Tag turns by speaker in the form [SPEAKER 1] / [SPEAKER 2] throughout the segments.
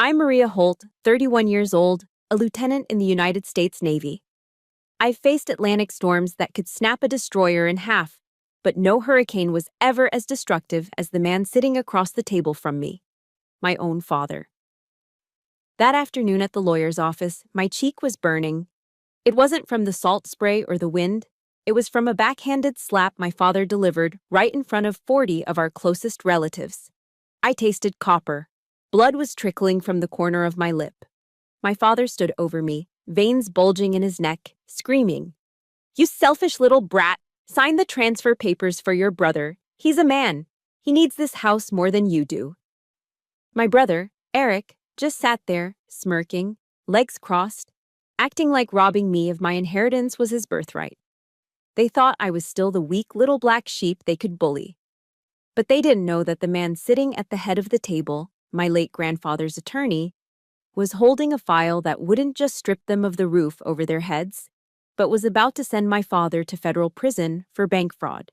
[SPEAKER 1] I'm Maria Holt, 31 years old, a lieutenant in the United States Navy. I've faced Atlantic storms that could snap a destroyer in half, but no hurricane was ever as destructive as the man sitting across the table from me, my own father. That afternoon at the lawyer's office, my cheek was burning. It wasn't from the salt spray or the wind. It was from a backhanded slap my father delivered right in front of 40 of our closest relatives. I tasted copper. Blood was trickling from the corner of my lip. My father stood over me, veins bulging in his neck, screaming, "You selfish little brat! Sign the transfer papers for your brother. He's a man. He needs this house more than you do." My brother, Eric, just sat there, smirking, legs crossed, acting like robbing me of my inheritance was his birthright. They thought I was still the weak little black sheep they could bully. But they didn't know that the man sitting at the head of the table, my late grandfather's attorney, was holding a file that wouldn't just strip them of the roof over their heads, but was about to send my father to federal prison for bank fraud.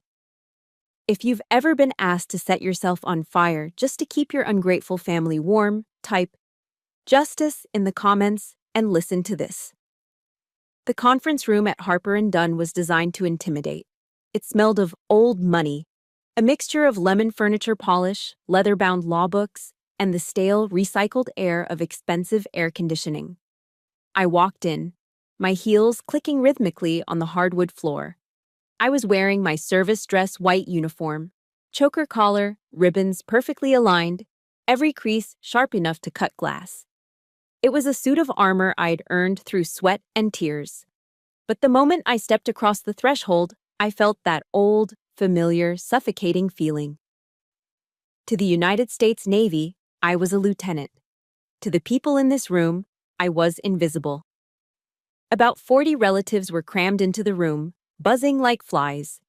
[SPEAKER 1] If you've ever been asked to set yourself on fire just to keep your ungrateful family warm, type "justice" in the comments and listen to this. The conference room at Harper & Dunn was designed to intimidate. It smelled of old money, a mixture of lemon furniture polish, leather-bound law books, and the stale, recycled air of expensive air conditioning. I walked in, my heels clicking rhythmically on the hardwood floor. I was wearing my service dress white uniform, choker collar, ribbons perfectly aligned, every crease sharp enough to cut glass. It was a suit of armor I'd earned through sweat and tears. But the moment I stepped across the threshold, I felt that old, familiar, suffocating feeling. To the United States Navy, I was a lieutenant. To the people in this room, I was invisible. About 40 relatives were crammed into the room, buzzing like flies.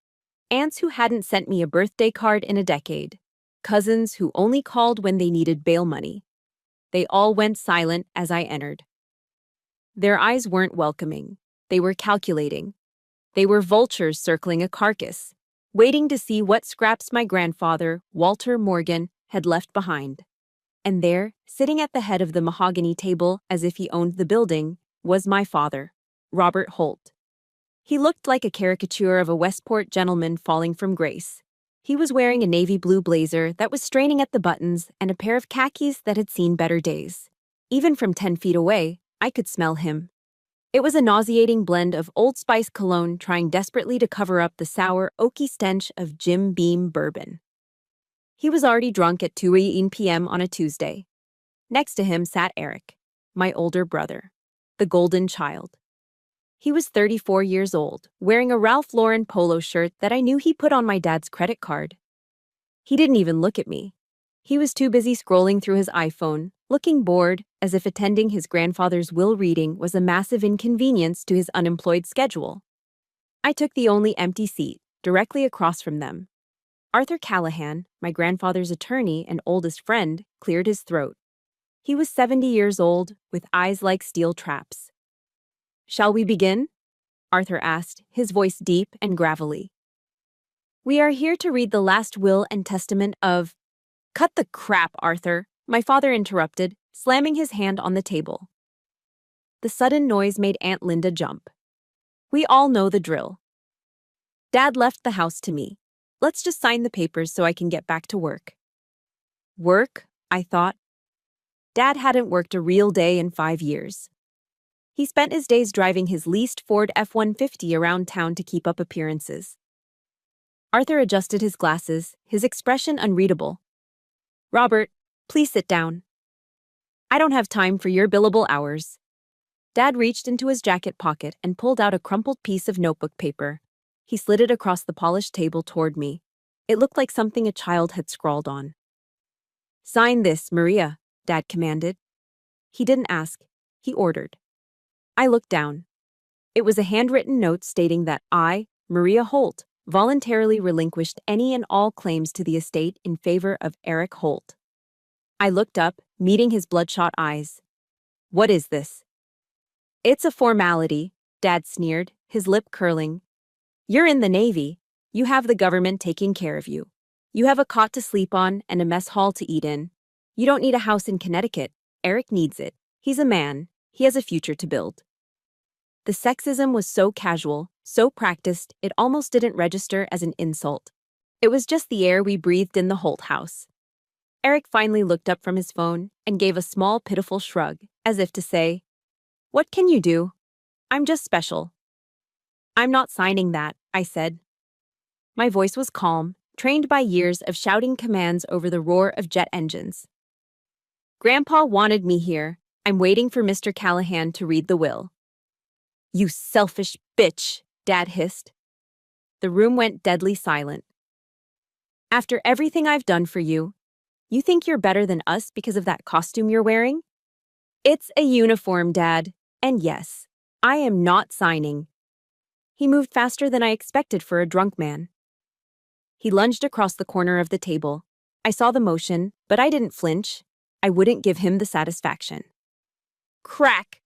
[SPEAKER 1] Aunts who hadn't sent me a birthday card in a decade. Cousins who only called when they needed bail money. They all went silent as I entered. Their eyes weren't welcoming. They were calculating. They were vultures circling a carcass, waiting to see what scraps my grandfather, Walter Morgan, had left behind. And there, sitting at the head of the mahogany table as if he owned the building, was my father, Robert Holt. He looked like a caricature of a Westport gentleman falling from grace. He was wearing a navy blue blazer that was straining at the buttons and a pair of khakis that had seen better days. Even from 10 feet away, I could smell him. It was a nauseating blend of Old Spice cologne trying desperately to cover up the sour, oaky stench of Jim Beam bourbon. He was already drunk at 2 p.m. on a Tuesday. Next to him sat Eric, my older brother, the golden child. He was 34 years old, wearing a Ralph Lauren polo shirt that I knew he put on my dad's credit card. He didn't even look at me. He was too busy scrolling through his iPhone, looking bored, as if attending his grandfather's will reading was a massive inconvenience to his unemployed schedule. I took the only empty seat, directly across from them. Arthur Callahan, my grandfather's attorney and oldest friend, cleared his throat. He was 70 years old, with eyes like steel traps. "Shall we begin?" Arthur asked, his voice deep and gravelly. "We are here to read the last will and testament of—" "Cut the crap, Arthur," my father interrupted, slamming his hand on the table. The sudden noise made Aunt Linda jump. "We all know the drill. Dad left the house to me. Let's just sign the papers so I can get back to work." Work, I thought. Dad hadn't worked a real day in 5 years. He spent his days driving his leased Ford F-150 around town to keep up appearances. Arthur adjusted his glasses, his expression unreadable. "Robert, please sit down. I don't have time for your billable hours." Dad reached into his jacket pocket and pulled out a crumpled piece of notebook paper. He slid it across the polished table toward me. It looked like something a child had scrawled on. "Sign this, Maria," Dad commanded. He didn't ask. He ordered. I looked down. It was a handwritten note stating that I, Maria Holt, voluntarily relinquished any and all claims to the estate in favor of Eric Holt. I looked up, meeting his bloodshot eyes. "What is this?" "It's a formality," Dad sneered, his lip curling. "You're in the Navy. You have the government taking care of you. You have a cot to sleep on and a mess hall to eat in. You don't need a house in Connecticut. Eric needs it. He's a man. He has a future to build. The sexism was so casual, so practiced, it almost didn't register as an insult. It was just the air we breathed in the Holt house. Eric finally looked up from his phone and gave a small, pitiful shrug, as if to say, "What can you do? I'm just special." "I'm not signing that," I said. My voice was calm, trained by years of shouting commands over the roar of jet engines. "Grandpa wanted me here. I'm waiting for Mr. Callahan to read the will." "You selfish bitch," Dad hissed. The room went deadly silent. "After everything I've done for you, you think you're better than us because of that costume you're wearing?" "It's a uniform, Dad. And yes, I am not signing." He moved faster than I expected for a drunk man. He lunged across the corner of the table. I saw the motion, but I didn't flinch. I wouldn't give him the satisfaction. Crack!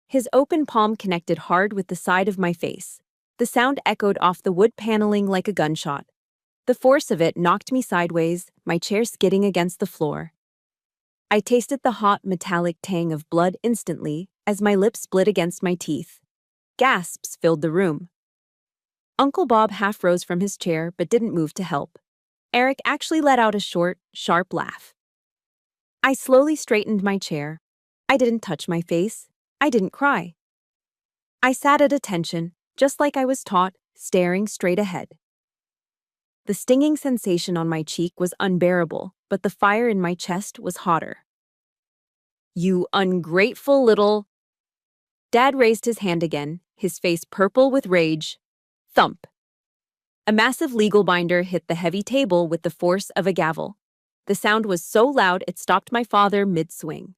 [SPEAKER 1] His open palm connected hard with the side of my face. The sound echoed off the wood paneling like a gunshot. The force of it knocked me sideways, my chair skidding against the floor. I tasted the hot, metallic tang of blood instantly as my lips split against my teeth. Gasps filled the room. Uncle Bob half rose from his chair but didn't move to help. Eric actually let out a short, sharp laugh. I slowly straightened my chair. I didn't touch my face. I didn't cry. I sat at attention, just like I was taught, staring straight ahead. The stinging sensation on my cheek was unbearable, but the fire in my chest was hotter. "You ungrateful little—" Dad raised his hand again, his face purple with rage. Thump. A massive legal binder hit the heavy table with the force of a gavel. The sound was so loud it stopped my father mid-swing.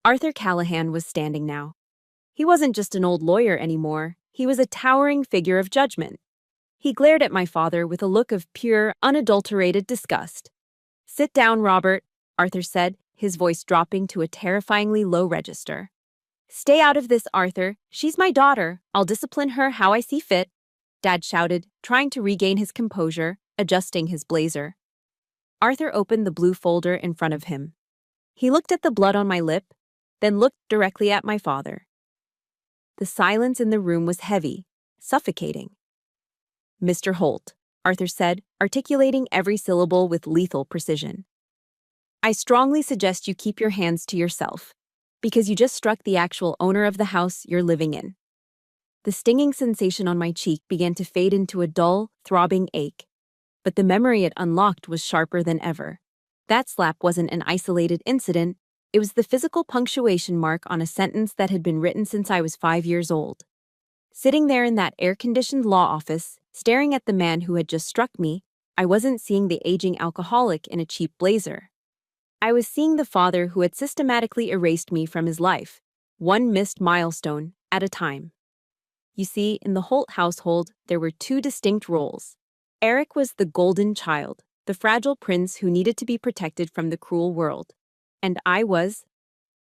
[SPEAKER 1] Arthur Callahan was standing now. He wasn't just an old lawyer anymore, he was a towering figure of judgment. He glared at my father with a look of pure, unadulterated disgust. "Sit down, Robert," Arthur said, his voice dropping to a terrifyingly low register. "Stay out of this, Arthur. She's my daughter. I'll discipline her how I see fit," Dad shouted, trying to regain his composure, adjusting his blazer. Arthur opened the blue folder in front of him. He looked at the blood on my lip, then looked directly at my father. The silence in the room was heavy, suffocating. "Mr. Holt," Arthur said, articulating every syllable with lethal precision. "I strongly suggest you keep your hands to yourself, because you just struck the actual owner of the house you're living in." The stinging sensation on my cheek began to fade into a dull, throbbing ache, but the memory it unlocked was sharper than ever. That slap wasn't an isolated incident, it was the physical punctuation mark on a sentence that had been written since I was 5 years old. Sitting there in that air-conditioned law office, staring at the man who had just struck me, I wasn't seeing the aging alcoholic in a cheap blazer. I was seeing the father who had systematically erased me from his life, one missed milestone at a time. You see, in the Holt household, there were two distinct roles. Eric was the golden child, the fragile prince who needed to be protected from the cruel world. And I was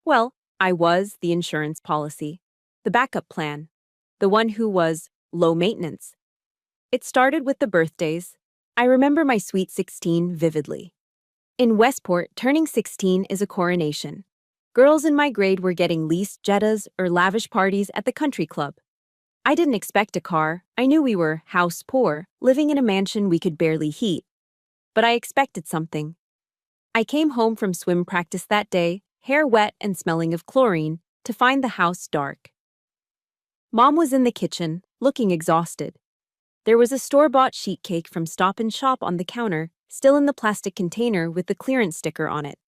[SPEAKER 1] the insurance policy, the backup plan, the one who was low maintenance. It started with the birthdays. I remember my sweet 16 vividly. In Westport, turning 16 is a coronation. Girls in my grade were getting leased Jettas or lavish parties at the country club. I didn't expect a car. I knew we were house poor, living in a mansion we could barely heat. But I expected something. I came home from swim practice that day, hair wet and smelling of chlorine, to find the house dark. Mom was in the kitchen, looking exhausted. There was a store-bought sheet cake from Stop and Shop on the counter, still in the plastic container with the clearance sticker on it.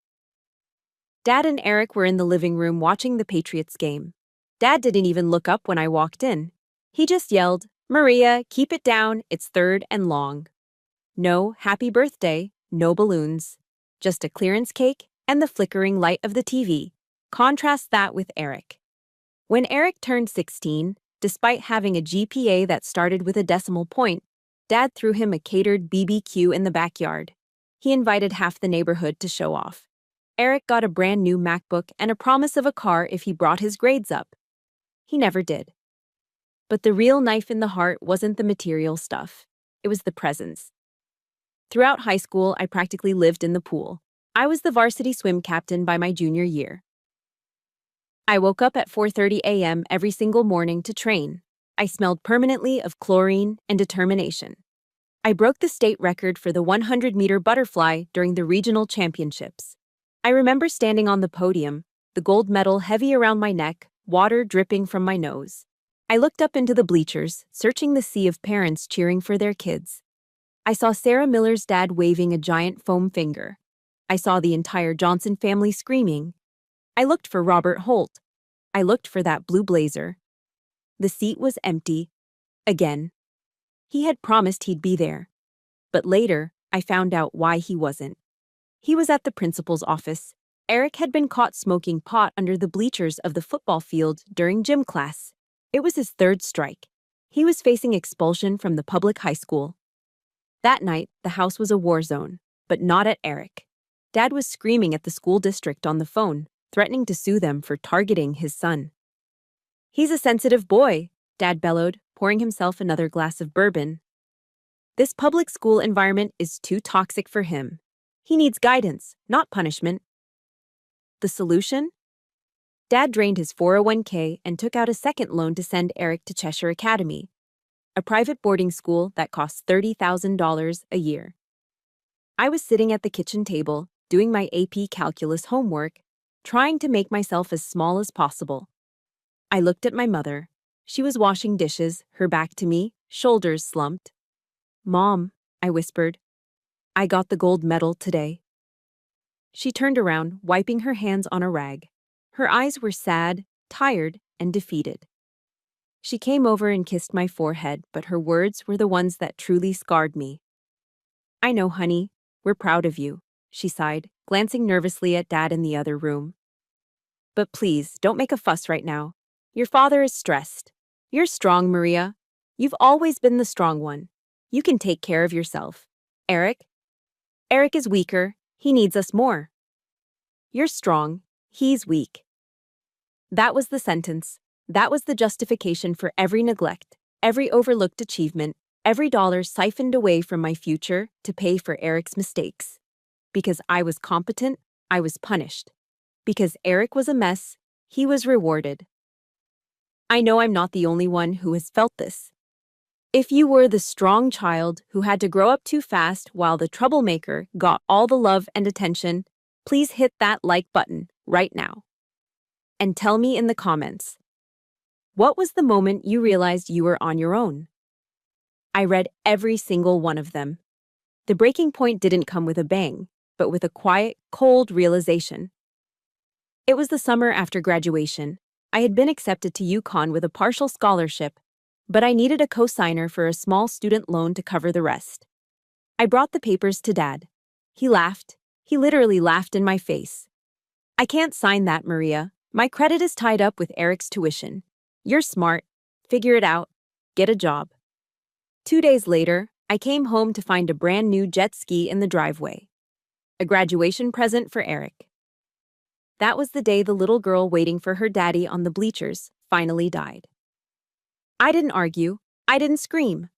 [SPEAKER 1] Dad and Eric were in the living room watching the Patriots game. Dad didn't even look up when I walked in. He just yelled, "Maria, keep it down, it's third and long." No happy birthday, no balloons. Just a clearance cake and the flickering light of the TV. Contrast that with Eric. When Eric turned 16, despite having a GPA that started with a decimal point, Dad threw him a catered BBQ in the backyard. He invited half the neighborhood to show off. Eric got a brand new MacBook and a promise of a car if he brought his grades up. He never did. But the real knife in the heart wasn't the material stuff. It was the presence. Throughout high school, I practically lived in the pool. I was the varsity swim captain by my junior year. I woke up at 4:30 a.m. every single morning to train. I smelled permanently of chlorine and determination. I broke the state record for the 100-meter butterfly during the regional championships. I remember standing on the podium, the gold medal heavy around my neck, water dripping from my nose. I looked up into the bleachers, searching the sea of parents cheering for their kids. I saw Sarah Miller's dad waving a giant foam finger. I saw the entire Johnson family screaming. I looked for Robert Holt. I looked for that blue blazer. The seat was empty. Again. He had promised he'd be there. But later, I found out why he wasn't. He was at the principal's office. Eric had been caught smoking pot under the bleachers of the football field during gym class. It was his third strike. He was facing expulsion from the public high school. That night, the house was a war zone, but not at Eric. Dad was screaming at the school district on the phone, threatening to sue them for targeting his son. "He's a sensitive boy," Dad bellowed, pouring himself another glass of bourbon. "This public school environment is too toxic for him. He needs guidance, not punishment." The solution? Dad drained his 401k and took out a second loan to send Eric to Cheshire Academy, a private boarding school that costs $30,000 a year. I was sitting at the kitchen table, doing my AP calculus homework, trying to make myself as small as possible. I looked at my mother. She was washing dishes, her back to me, shoulders slumped. "Mom," I whispered, "I got the gold medal today." She turned around, wiping her hands on a rag. Her eyes were sad, tired, and defeated. She came over and kissed my forehead, but her words were the ones that truly scarred me. "I know, honey. We're proud of you," she sighed, glancing nervously at Dad in the other room. "But please, don't make a fuss right now. Your father is stressed. You're strong, Maria. You've always been the strong one. You can take care of yourself. Eric is weaker. He needs us more. You're strong. He's weak." That was the sentence. That was the justification for every neglect, every overlooked achievement, every dollar siphoned away from my future to pay for Eric's mistakes. Because I was competent, I was punished. Because Eric was a mess, he was rewarded. I know I'm not the only one who has felt this. If you were the strong child who had to grow up too fast while the troublemaker got all the love and attention, please hit that like button right now. And tell me in the comments, what was the moment you realized you were on your own? I read every single one of them. The breaking point didn't come with a bang, but with a quiet, cold realization. It was the summer after graduation. I had been accepted to UConn with a partial scholarship, but I needed a co-signer for a small student loan to cover the rest. I brought the papers to Dad. He laughed. He literally laughed in my face. "I can't sign that, Maria. My credit is tied up with Eric's tuition. You're smart. Figure it out. Get a job." 2 days later, I came home to find a brand new jet ski in the driveway. A graduation present for Eric. That was the day the little girl waiting for her daddy on the bleachers finally died. I didn't argue. I didn't scream.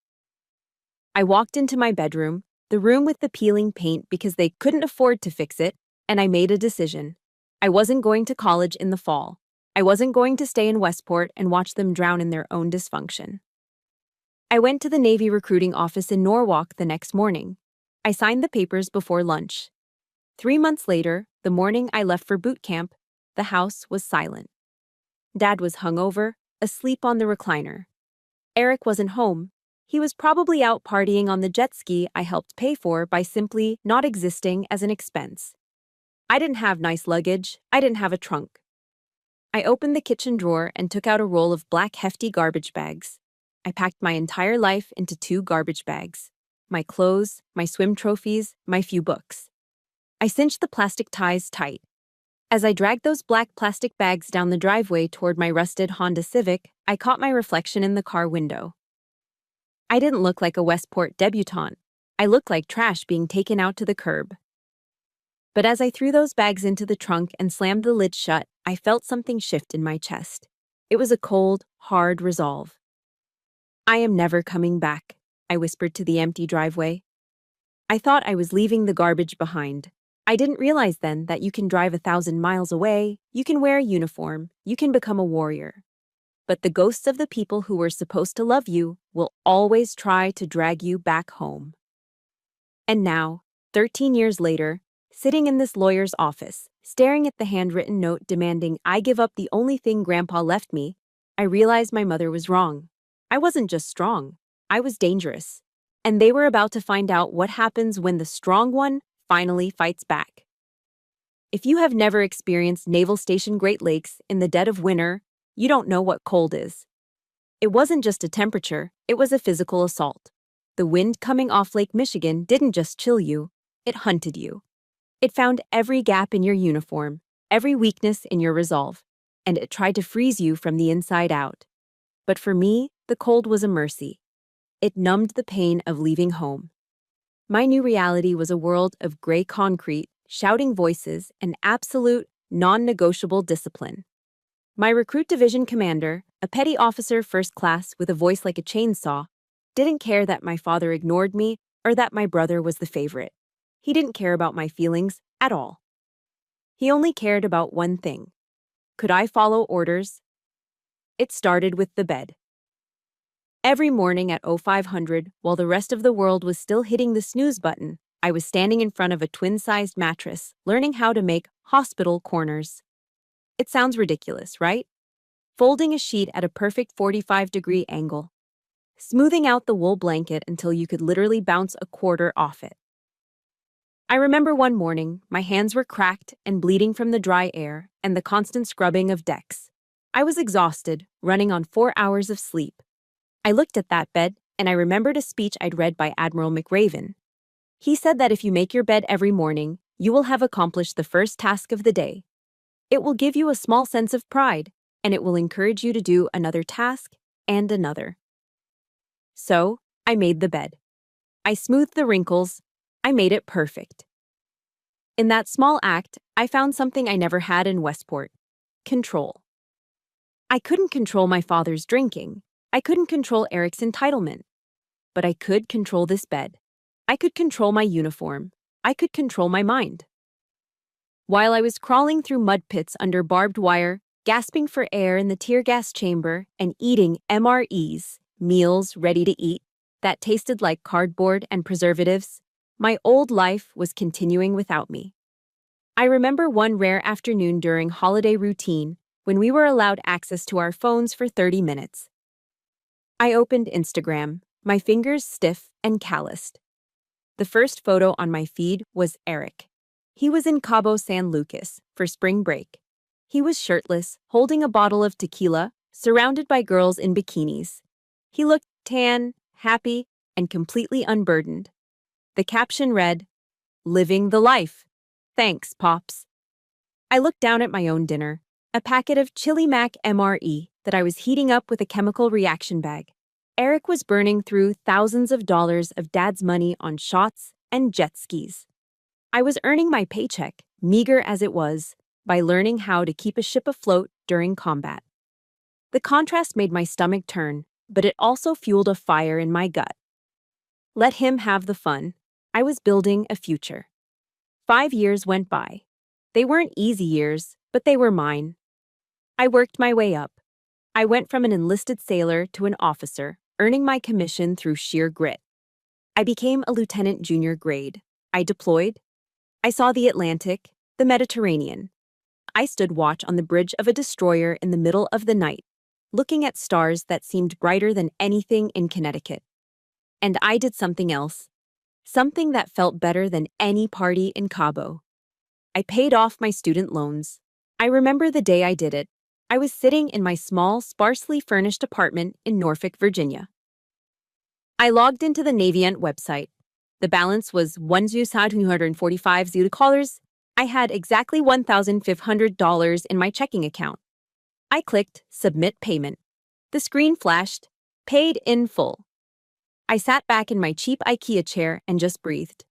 [SPEAKER 1] I walked into my bedroom, the room with the peeling paint because they couldn't afford to fix it, and I made a decision. I wasn't going to college in the fall. I wasn't going to stay in Westport and watch them drown in their own dysfunction. I went to the Navy recruiting office in Norwalk the next morning. I signed the papers before lunch. 3 months later, the morning I left for boot camp, the house was silent. Dad was hungover, asleep on the recliner. Eric wasn't home. He was probably out partying on the jet ski I helped pay for by simply not existing as an expense. I didn't have nice luggage. I didn't have a trunk. I opened the kitchen drawer and took out a roll of black hefty garbage bags. I packed my entire life into 2 garbage bags. My clothes, my swim trophies, my few books. I cinched the plastic ties tight. As I dragged those black plastic bags down the driveway toward my rusted Honda Civic, I caught my reflection in the car window. I didn't look like a Westport debutante. I looked like trash being taken out to the curb. But as I threw those bags into the trunk and slammed the lid shut, I felt something shift in my chest. It was a cold, hard resolve. "I am never coming back," I whispered to the empty driveway. I thought I was leaving the garbage behind. I didn't realize then that you can drive 1,000 miles away, you can wear a uniform, you can become a warrior. But the ghosts of the people who were supposed to love you will always try to drag you back home. And now, 13 years later, sitting in this lawyer's office, staring at the handwritten note demanding I give up the only thing Grandpa left me, I realized my mother was wrong. I wasn't just strong, I was dangerous. And they were about to find out what happens when the strong one finally fights back. If you have never experienced Naval Station Great Lakes in the dead of winter, you don't know what cold is. It wasn't just a temperature, it was a physical assault. The wind coming off Lake Michigan didn't just chill you, it hunted you. It found every gap in your uniform, every weakness in your resolve, and it tried to freeze you from the inside out. But for me, the cold was a mercy. It numbed the pain of leaving home. My new reality was a world of gray concrete, shouting voices, and absolute, non-negotiable discipline. My recruit division commander, a petty officer first class with a voice like a chainsaw, didn't care that my father ignored me or that my brother was the favorite. He didn't care about my feelings at all. He only cared about one thing. Could I follow orders? It started with the bed. Every morning at 0500, while the rest of the world was still hitting the snooze button, I was standing in front of a twin-sized mattress, learning how to make hospital corners. It sounds ridiculous, right? Folding a sheet at a perfect 45-degree angle. Smoothing out the wool blanket until you could literally bounce a quarter off it. I remember one morning, my hands were cracked and bleeding from the dry air and the constant scrubbing of decks. I was exhausted, running on 4 hours of sleep. I looked at that bed, and I remembered a speech I'd read by Admiral McRaven. He said that if you make your bed every morning, you will have accomplished the first task of the day. It will give you a small sense of pride, and it will encourage you to do another task and another. So, I made the bed. I smoothed the wrinkles. I made it perfect. In that small act, I found something I never had in Westport: control. I couldn't control my father's drinking. I couldn't control Eric's entitlement. But I could control this bed. I could control my uniform. I could control my mind. While I was crawling through mud pits under barbed wire, gasping for air in the tear gas chamber, and eating MREs, meals ready to eat, that tasted like cardboard and preservatives, my old life was continuing without me. I remember one rare afternoon during holiday routine when we were allowed access to our phones for 30 minutes. I opened Instagram, my fingers stiff and calloused. The first photo on my feed was Eric. He was in Cabo San Lucas for spring break. He was shirtless, holding a bottle of tequila, surrounded by girls in bikinis. He looked tan, happy, and completely unburdened. The caption read, "Living the life. Thanks, Pops." I looked down at my own dinner, a packet of Chili Mac MRE that I was heating up with a chemical reaction bag. Eric was burning through thousands of dollars of Dad's money on shots and jet skis. I was earning my paycheck, meager as it was, by learning how to keep a ship afloat during combat. The contrast made my stomach turn, but it also fueled a fire in my gut. Let him have the fun. I was building a future. 5 years went by. They weren't easy years, but they were mine. I worked my way up. I went from an enlisted sailor to an officer, earning my commission through sheer grit. I became a lieutenant junior grade. I deployed. I saw the Atlantic, the Mediterranean. I stood watch on the bridge of a destroyer in the middle of the night, looking at stars that seemed brighter than anything in Connecticut. And I did something else, something that felt better than any party in Cabo. I paid off my student loans. I remember the day I did it. I was sitting in my small, sparsely furnished apartment in Norfolk, Virginia. I logged into the Navient website. The balance was $1,245. I had exactly $1,500 in my checking account. I clicked Submit Payment. The screen flashed, Paid in full. I sat back in my cheap IKEA chair and just breathed.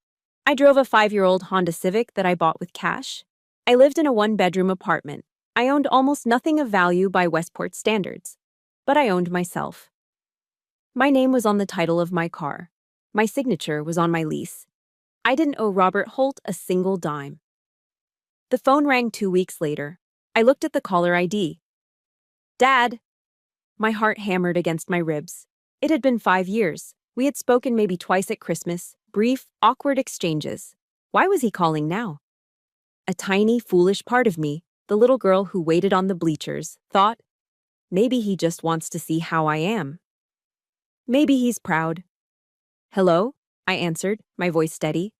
[SPEAKER 1] I drove a 5-year-old Honda Civic that I bought with cash. I lived in a 1-bedroom apartment. I owned almost nothing of value by Westport standards, but I owned myself. My name was on the title of my car. My signature was on my lease. I didn't owe Robert Holt a single dime. The phone rang 2 weeks later. I looked at the caller ID. Dad! My heart hammered against my ribs. It had been 5 years. We had spoken maybe twice at Christmas, brief, awkward exchanges. Why was he calling now? A tiny, foolish part of me, the little girl who waited on the bleachers, thought, maybe he just wants to see how I am. Maybe he's proud. Hello? I answered, my voice steady.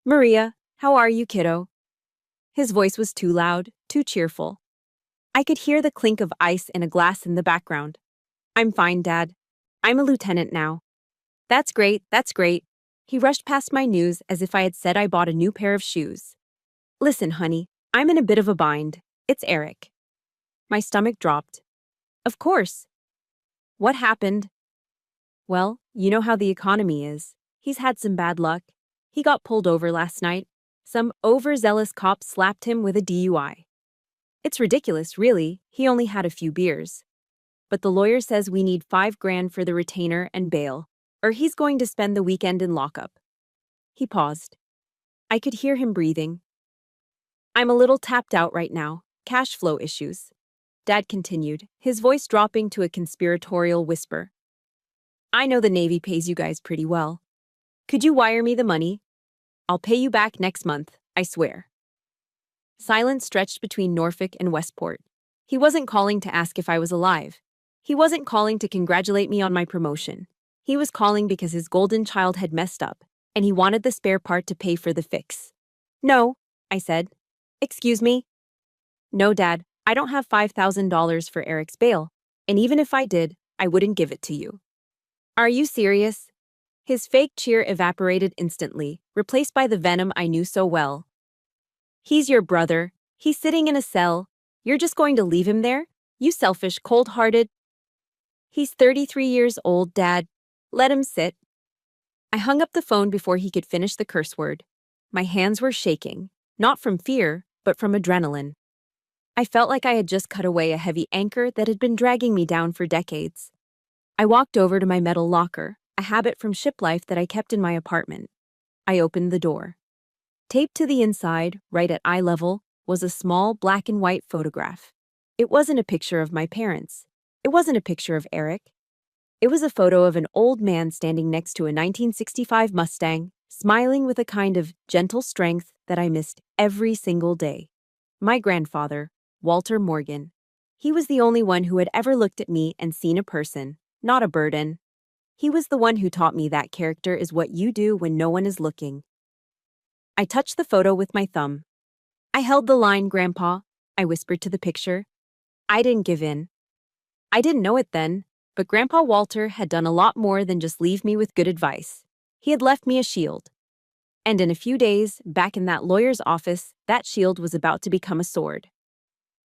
[SPEAKER 1] Maria, how are you, kiddo? His voice was too loud, too cheerful. I could hear the clink of ice in a glass in the background. I'm fine, Dad. I'm a lieutenant now. That's great, that's great. He rushed past my news as if I had said I bought a new pair of shoes. Listen, honey, I'm in a bit of a bind. It's Eric. My stomach dropped. Of course. What happened? Well, you know how the economy is. He's had some bad luck. He got pulled over last night. Some overzealous cop slapped him with a DUI. It's ridiculous, really. He only had a few beers. But the lawyer says we need $5,000 for the retainer and bail, or he's going to spend the weekend in lockup. He paused. I could hear him breathing. I'm a little tapped out right now. Cash flow issues. Dad continued, his voice dropping to a conspiratorial whisper. I know the Navy pays you guys pretty well. Could you wire me the money? I'll pay you back next month, I swear. Silence stretched between Norfolk and Westport. He wasn't calling to ask if I was alive. He wasn't calling to congratulate me on my promotion. He was calling because his golden child had messed up, and he wanted the spare part to pay for the fix. No, I said. Excuse me? No, Dad, I don't have $5,000 for Eric's bail, and even if I did, I wouldn't give it to you. Are you serious? His fake cheer evaporated instantly, replaced by the venom I knew so well. He's your brother. He's sitting in a cell. You're just going to leave him there? You selfish, cold-hearted. He's 33 years old, Dad. Let him sit. I hung up the phone before he could finish the curse word. My hands were shaking, not from fear, but from adrenaline. I felt like I had just cut away a heavy anchor that had been dragging me down for decades. I walked over to my metal locker, a habit from ship life that I kept in my apartment. I opened the door. Taped to the inside, right at eye level, was a small black and white photograph. It wasn't a picture of my parents. It wasn't a picture of Eric. It was a photo of an old man standing next to a 1965 Mustang, smiling with a kind of gentle strength that I missed every single day. My grandfather, Walter Morgan. He was the only one who had ever looked at me and seen a person, not a burden. He was the one who taught me that character is what you do when no one is looking. I touched the photo with my thumb. I held the line, Grandpa, I whispered to the picture. I didn't give in. I didn't know it then, but Grandpa Walter had done a lot more than just leave me with good advice. He had left me a shield. And in a few days, back in that lawyer's office, that shield was about to become a sword.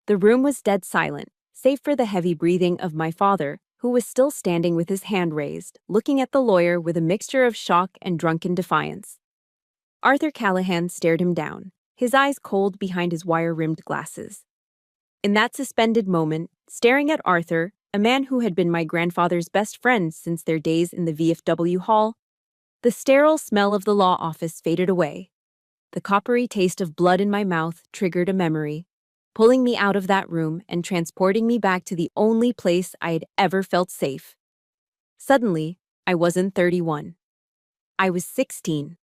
[SPEAKER 1] The room was dead silent, save for the heavy breathing of my father, who was still standing with his hand raised, looking at the lawyer with a mixture of shock and drunken defiance. Arthur Callahan stared him down, his eyes cold behind his wire-rimmed glasses. In that suspended moment, staring at Arthur, a man who had been my grandfather's best friend since their days in the VFW hall, the sterile smell of the law office faded away. The coppery taste of blood in my mouth triggered a memory, pulling me out of that room and transporting me back to the only place I had ever felt safe. Suddenly, I wasn't 31. I was 16.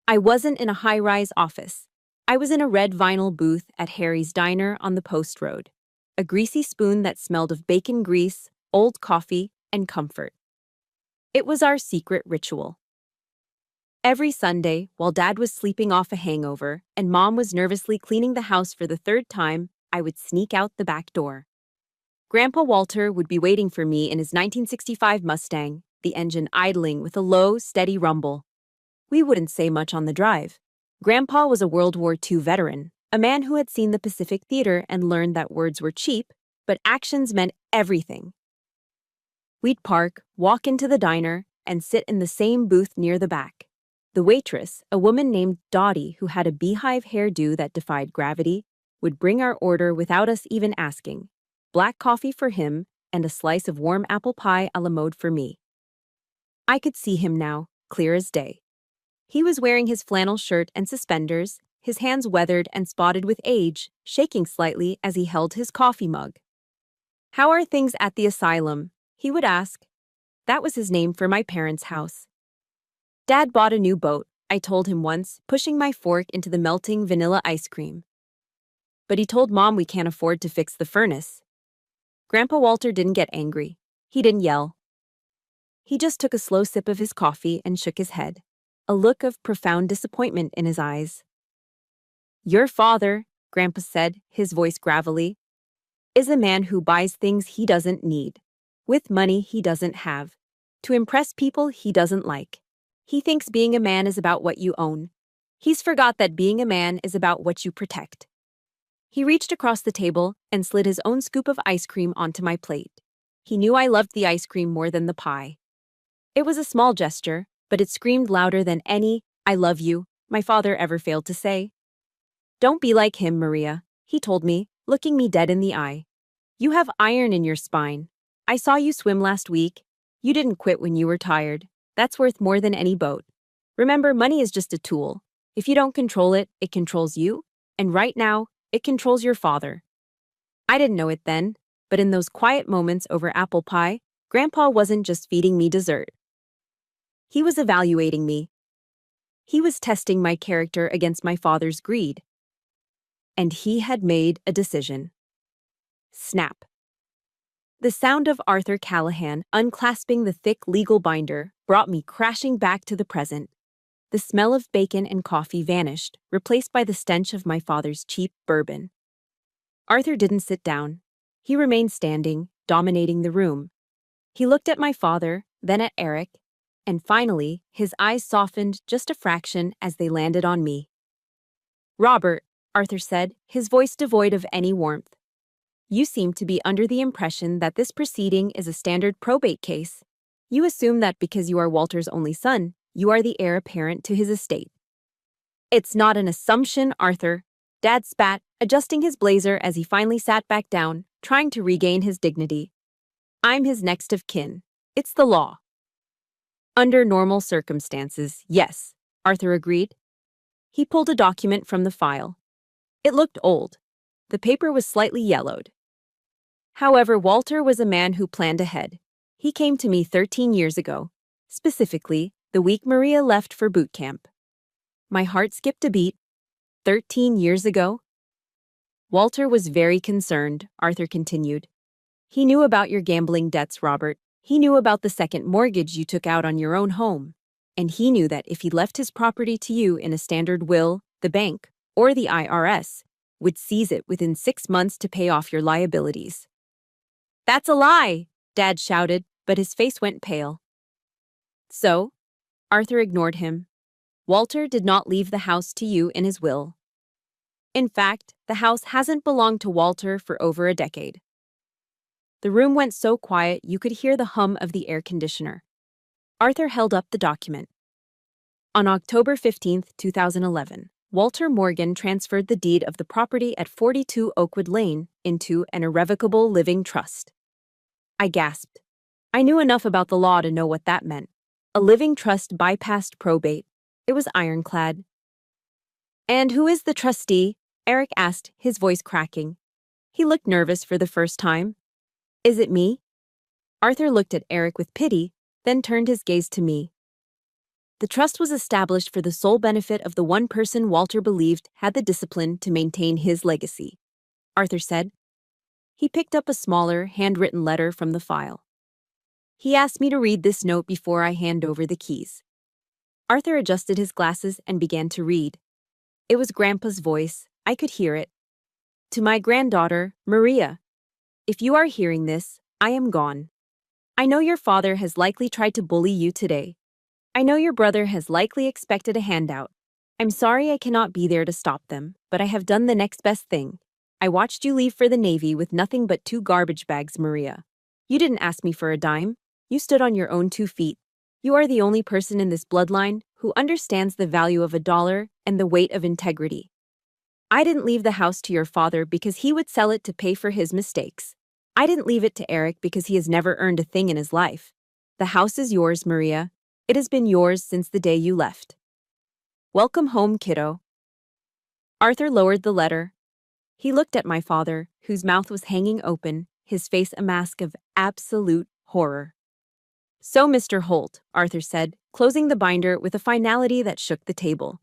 [SPEAKER 1] I wasn't in a high-rise office. I was in a red vinyl booth at Harry's Diner on the Post Road, a greasy spoon that smelled of bacon grease, old coffee, and comfort. It was our secret ritual. Every Sunday, while Dad was sleeping off a hangover and Mom was nervously cleaning the house for the third time, I would sneak out the back door. Grandpa Walter would be waiting for me in his 1965 Mustang, the engine idling with a low, steady rumble. We wouldn't say much on the drive. Grandpa was a World War II veteran, a man who had seen the Pacific Theater and learned that words were cheap, but actions meant everything. We'd park, walk into the diner, and sit in the same booth near the back. The waitress, a woman named Dottie who had a beehive hairdo that defied gravity, would bring our order without us even asking. Black coffee for him and a slice of warm apple pie a la mode for me. I could see him now, clear as day. He was wearing his flannel shirt and suspenders, his hands weathered and spotted with age, shaking slightly as he held his coffee mug. "How are things at the asylum?" he would ask. That was his name for my parents' house. "Dad bought a new boat," I told him once, pushing my fork into the melting vanilla ice cream. "But he told Mom we can't afford to fix the furnace." Grandpa Walter didn't get angry. He didn't yell. He just took a slow sip of his coffee and shook his head, a look of profound disappointment in his eyes. "Your father," Grandpa said, his voice gravelly, "is a man who buys things he doesn't need, with money he doesn't have, to impress people he doesn't like. He thinks being a man is about what you own. He's forgot that being a man is about what you protect." He reached across the table and slid his own scoop of ice cream onto my plate. He knew I loved the ice cream more than the pie. It was a small gesture, but it screamed louder than any "I love you" my father ever failed to say. "Don't be like him, Maria," he told me, looking me dead in the eye. "You have iron in your spine. I saw you swim last week. You didn't quit when you were tired. That's worth more than any boat. Remember, money is just a tool. If you don't control it, it controls you, and right now, it controls your father." I didn't know it then, but in those quiet moments over apple pie, Grandpa wasn't just feeding me dessert. He was evaluating me. He was testing my character against my father's greed. And he had made a decision. Snap. The sound of Arthur Callahan unclasping the thick legal binder brought me crashing back to the present. The smell of bacon and coffee vanished, replaced by the stench of my father's cheap bourbon. Arthur didn't sit down. He remained standing, dominating the room. He looked at my father, then at Eric, and finally, his eyes softened just a fraction as they landed on me. "Robert," Arthur said, his voice devoid of any warmth, "you seem to be under the impression that this proceeding is a standard probate case. You assume that because you are Walter's only son, you are the heir apparent to his estate." "It's not an assumption, Arthur," Dad spat, adjusting his blazer as he finally sat back down, trying to regain his dignity. "I'm his next of kin. It's the law." "Under normal circumstances, yes," Arthur agreed. He pulled a document from the file. It looked old. The paper was slightly yellowed. However, Walter was a man who planned ahead. He came to me 13 years ago, specifically the week Maria left for boot camp. My heart skipped a beat. 13 years ago? "Walter was very concerned," Arthur continued. "He knew about your gambling debts, Robert. He knew about the second mortgage you took out on your own home. And he knew that if he left his property to you in a standard will, the bank, or the IRS, would seize it within 6 months to pay off your liabilities." "That's a lie!" Dad shouted, but his face went pale. "So?" Arthur ignored him. "Walter did not leave the house to you in his will. In fact, the house hasn't belonged to Walter for over a decade." The room went so quiet you could hear the hum of the air conditioner. Arthur held up the document. On October 15, 2011, Walter Morgan transferred the deed of the property at 42 Oakwood Lane into an irrevocable living trust. I gasped. I knew enough about the law to know what that meant. A living trust bypassed probate. It was ironclad. "And who is the trustee?" Eric asked, his voice cracking. He looked nervous for the first time. "Is it me?" Arthur looked at Eric with pity, then turned his gaze to me. "The trust was established for the sole benefit of the one person Walter believed had the discipline to maintain his legacy," Arthur said. He picked up a smaller, handwritten letter from the file. "He asked me to read this note before I hand over the keys." Arthur adjusted his glasses and began to read. It was Grandpa's voice. I could hear it. "To my granddaughter, Maria. If you are hearing this, I am gone. I know your father has likely tried to bully you today. I know your brother has likely expected a handout. I'm sorry I cannot be there to stop them, but I have done the next best thing. I watched you leave for the Navy with nothing but 2 garbage bags, Maria. You didn't ask me for a dime. You stood on your own 2 feet. You are the only person in this bloodline who understands the value of a dollar and the weight of integrity. I didn't leave the house to your father because he would sell it to pay for his mistakes. I didn't leave it to Eric because he has never earned a thing in his life. The house is yours, Maria. It has been yours since the day you left. Welcome home, kiddo." Arthur lowered the letter. He looked at my father, whose mouth was hanging open, his face a mask of absolute horror. "So, Mr. Holt," Arthur said, closing the binder with a finality that shook the table.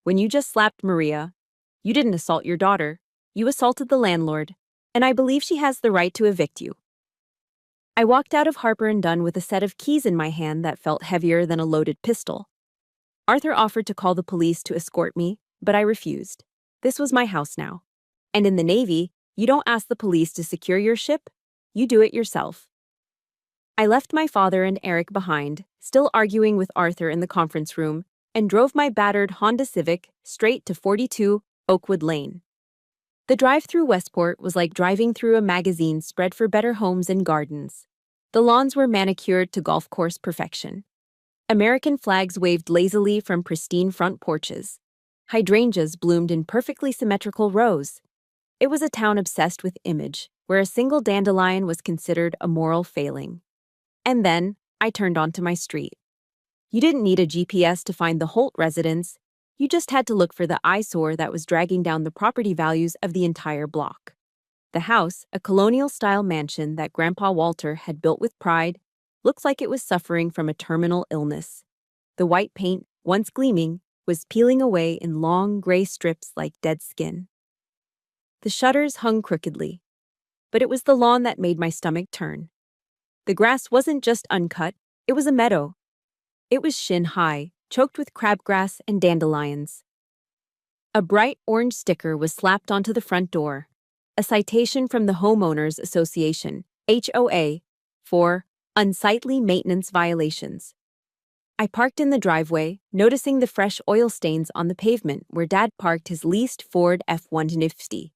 [SPEAKER 1] "When you just slapped Maria, you didn't assault your daughter. You assaulted the landlord, and I believe she has the right to evict you." I walked out of Harper & Dunn with a set of keys in my hand that felt heavier than a loaded pistol. Arthur offered to call the police to escort me, but I refused. This was my house now. And in the Navy, you don't ask the police to secure your ship, you do it yourself. I left my father and Eric behind, still arguing with Arthur in the conference room, and drove my battered Honda Civic straight to 42 Oakwood Lane. The drive through Westport was like driving through a magazine spread for better homes and gardens. The lawns were manicured to golf course perfection. American flags waved lazily from pristine front porches. Hydrangeas bloomed in perfectly symmetrical rows. It was a town obsessed with image, where a single dandelion was considered a moral failing. And then, I turned onto my street. You didn't need a GPS to find the Holt residence. You just had to look for the eyesore that was dragging down the property values of the entire block. The house, a colonial-style mansion that Grandpa Walter had built with pride, looked like it was suffering from a terminal illness. The white paint, once gleaming, was peeling away in long gray strips like dead skin. The shutters hung crookedly, but it was the lawn that made my stomach turn. The grass wasn't just uncut, it was a meadow. It was shin-high, choked with crabgrass and dandelions. A bright orange sticker was slapped onto the front door, a citation from the Homeowners Association, HOA, for unsightly maintenance violations. I parked in the driveway, noticing the fresh oil stains on the pavement where Dad parked his leased Ford F-150.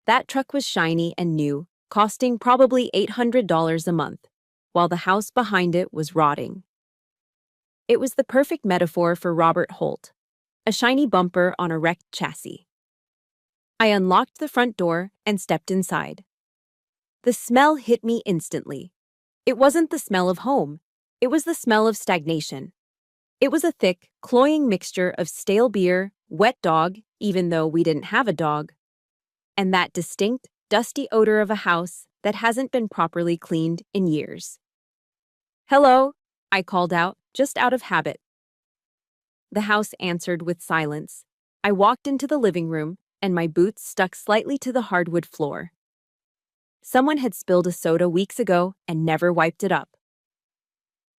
[SPEAKER 1] That truck was shiny and new, costing probably $800 a month, while the house behind it was rotting. It was the perfect metaphor for Robert Holt, a shiny bumper on a wrecked chassis. I unlocked the front door and stepped inside. The smell hit me instantly. It wasn't the smell of home. It was the smell of stagnation. It was a thick, cloying mixture of stale beer, wet dog, even though we didn't have a dog, and that distinct, dusty odor of a house that hasn't been properly cleaned in years. "Hello," I called out, just out of habit. The house answered with silence. I walked into the living room, and my boots stuck slightly to the hardwood floor. Someone had spilled a soda weeks ago and never wiped it up.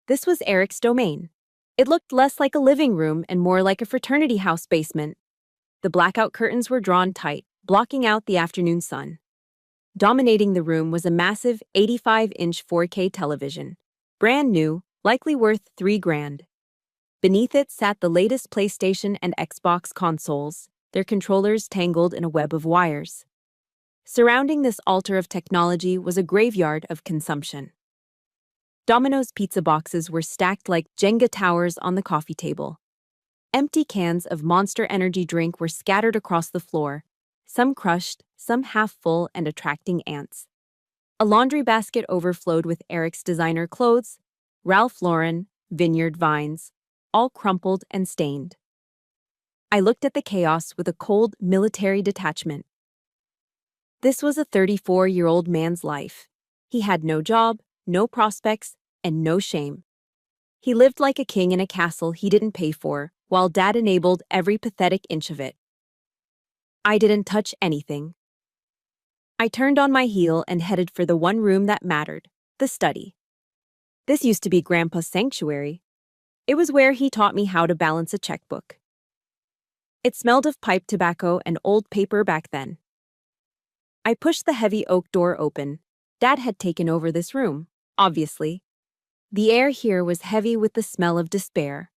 [SPEAKER 1] This was Eric's domain. It looked less like a living room and more like a fraternity house basement. The blackout curtains were drawn tight, blocking out the afternoon sun. Dominating the room was a massive 85-inch 4K television, brand new, likely worth $3,000. Beneath it sat the latest PlayStation and Xbox consoles, their controllers tangled in a web of wires. Surrounding this altar of technology was a graveyard of consumption. Domino's pizza boxes were stacked like Jenga towers on the coffee table. Empty cans of Monster Energy drink were scattered across the floor, some crushed, some half full and attracting ants. A laundry basket overflowed with Eric's designer clothes, Ralph Lauren, Vineyard Vines, all crumpled and stained. I looked at the chaos with a cold military detachment. This was a 34-year-old man's life. He had no job, no prospects, and no shame. He lived like a king in a castle he didn't pay for, while Dad enabled every pathetic inch of it. I didn't touch anything. I turned on my heel and headed for the one room that mattered, the study. This used to be Grandpa's sanctuary. It was where he taught me how to balance a checkbook. It smelled of pipe tobacco and old paper back then. I pushed the heavy oak door open. Dad had taken over this room, obviously. The air here was heavy with the smell of despair.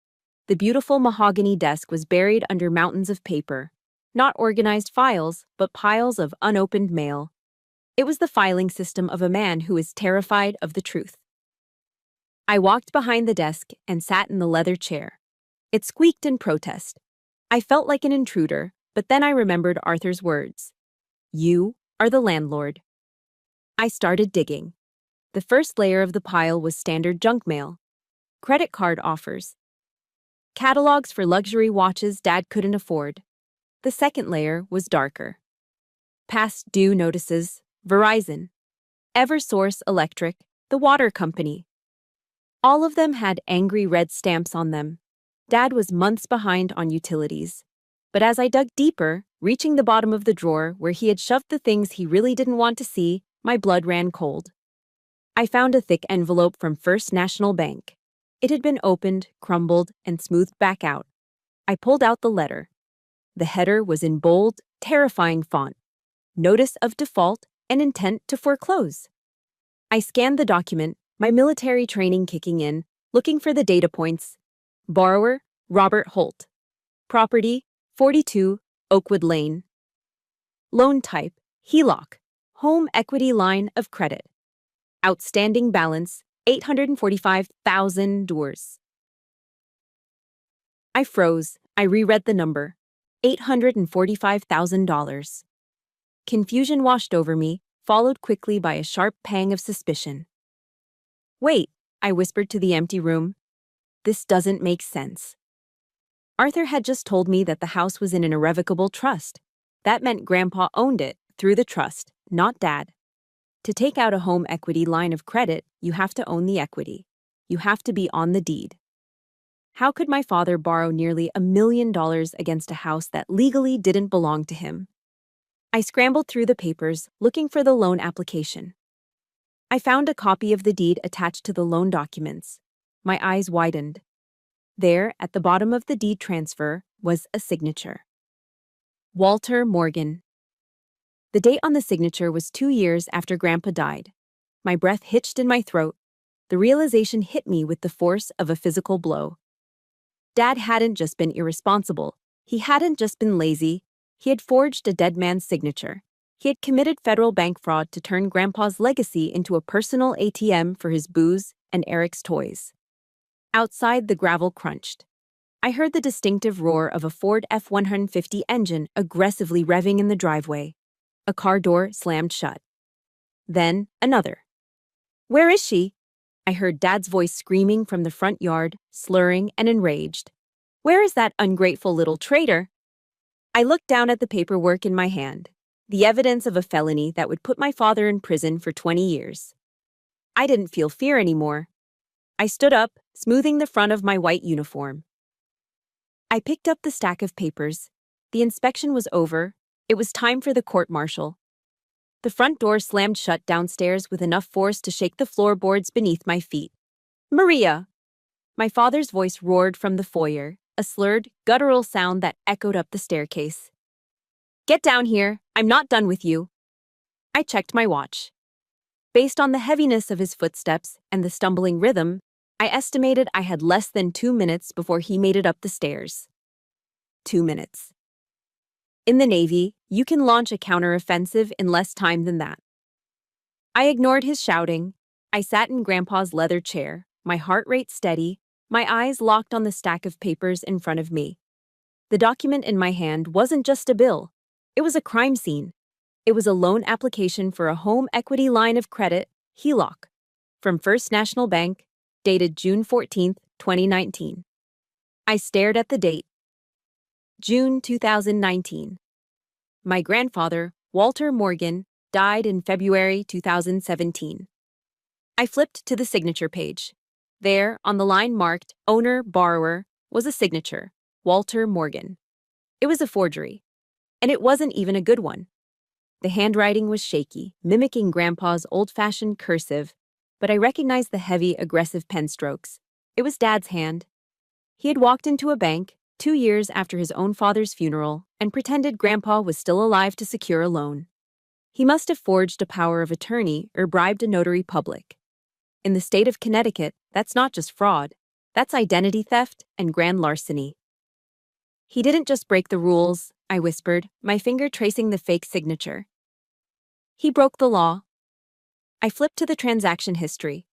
[SPEAKER 1] The beautiful mahogany desk was buried under mountains of paper. Not organized files, but piles of unopened mail. It was the filing system of a man who is terrified of the truth. I walked behind the desk and sat in the leather chair. It squeaked in protest. I felt like an intruder, but then I remembered Arthur's words. "You are the landlord." I started digging. The first layer of the pile was standard junk mail. Credit card offers. Catalogs for luxury watches Dad couldn't afford. The second layer was darker. Past due notices, Verizon, Eversource Electric, the water company. All of them had angry red stamps on them. Dad was months behind on utilities. But as I dug deeper, reaching the bottom of the drawer where he had shoved the things he really didn't want to see, my blood ran cold. I found a thick envelope from First National Bank. It had been opened, crumbled, and smoothed back out. I pulled out the letter. The header was in bold, terrifying font. Notice of default and intent to foreclose. I scanned the document, my military training kicking in, looking for the data points. Borrower, Robert Holt. Property, 42 Oakwood Lane. Loan type, HELOC, Home Equity Line of Credit. Outstanding balance, $845,000. I froze. I reread the number. $845,000. Confusion washed over me, followed quickly by a sharp pang of suspicion. Wait, I whispered to the empty room. This doesn't make sense. Arthur had just told me that the house was in an irrevocable trust. That meant Grandpa owned it through the trust, not Dad. To take out a home equity line of credit, you have to own the equity. You have to be on the deed. How could my father borrow nearly $1 million against a house that legally didn't belong to him? I scrambled through the papers, looking for the loan application. I found a copy of the deed attached to the loan documents. My eyes widened. There, at the bottom of the deed transfer, was a signature. Walter Morgan. The date on the signature was 2 years after Grandpa died. My breath hitched in my throat. The realization hit me with the force of a physical blow. Dad hadn't just been irresponsible. He hadn't just been lazy. He had forged a dead man's signature. He had committed federal bank fraud to turn Grandpa's legacy into a personal ATM for his booze and Eric's toys. Outside, the gravel crunched. I heard the distinctive roar of a Ford F-150 engine aggressively revving in the driveway. A car door slammed shut. Then, another. "Where is she?" I heard Dad's voice screaming from the front yard, slurring and enraged. "Where is that ungrateful little traitor?" I looked down at the paperwork in my hand, the evidence of a felony that would put my father in prison for 20 years. I didn't feel fear anymore. I stood up, smoothing the front of my white uniform. I picked up the stack of papers. The inspection was over. It was time for the court-martial. The front door slammed shut downstairs with enough force to shake the floorboards beneath my feet. "Maria!" My father's voice roared from the foyer, a slurred, guttural sound that echoed up the staircase. "Get down here. I'm not done with you." I checked my watch. Based on the heaviness of his footsteps and the stumbling rhythm, I estimated I had less than 2 minutes before he made it up the stairs. 2 minutes. In the Navy, you can launch a counteroffensive in less time than that. I ignored his shouting. I sat in Grandpa's leather chair, my heart rate steady, my eyes locked on the stack of papers in front of me. The document in my hand wasn't just a bill. It was a crime scene. It was a loan application for a home equity line of credit, HELOC, from First National Bank, dated June 14, 2019. I stared at the date. June 2019. My grandfather, Walter Morgan, died in February 2017. I flipped to the signature page. There, on the line marked Owner Borrower, was a signature, Walter Morgan. It was a forgery. And it wasn't even a good one. The handwriting was shaky, mimicking Grandpa's old-fashioned cursive, but I recognized the heavy, aggressive pen strokes. It was Dad's hand. He had walked into a bank 2 years after his own father's funeral and pretended Grandpa was still alive to secure a loan. He must have forged a power of attorney or bribed a notary public. In the state of Connecticut, that's not just fraud. That's identity theft and grand larceny. "He didn't just break the rules," I whispered, my finger tracing the fake signature. "He broke the law." I flipped to the transaction history.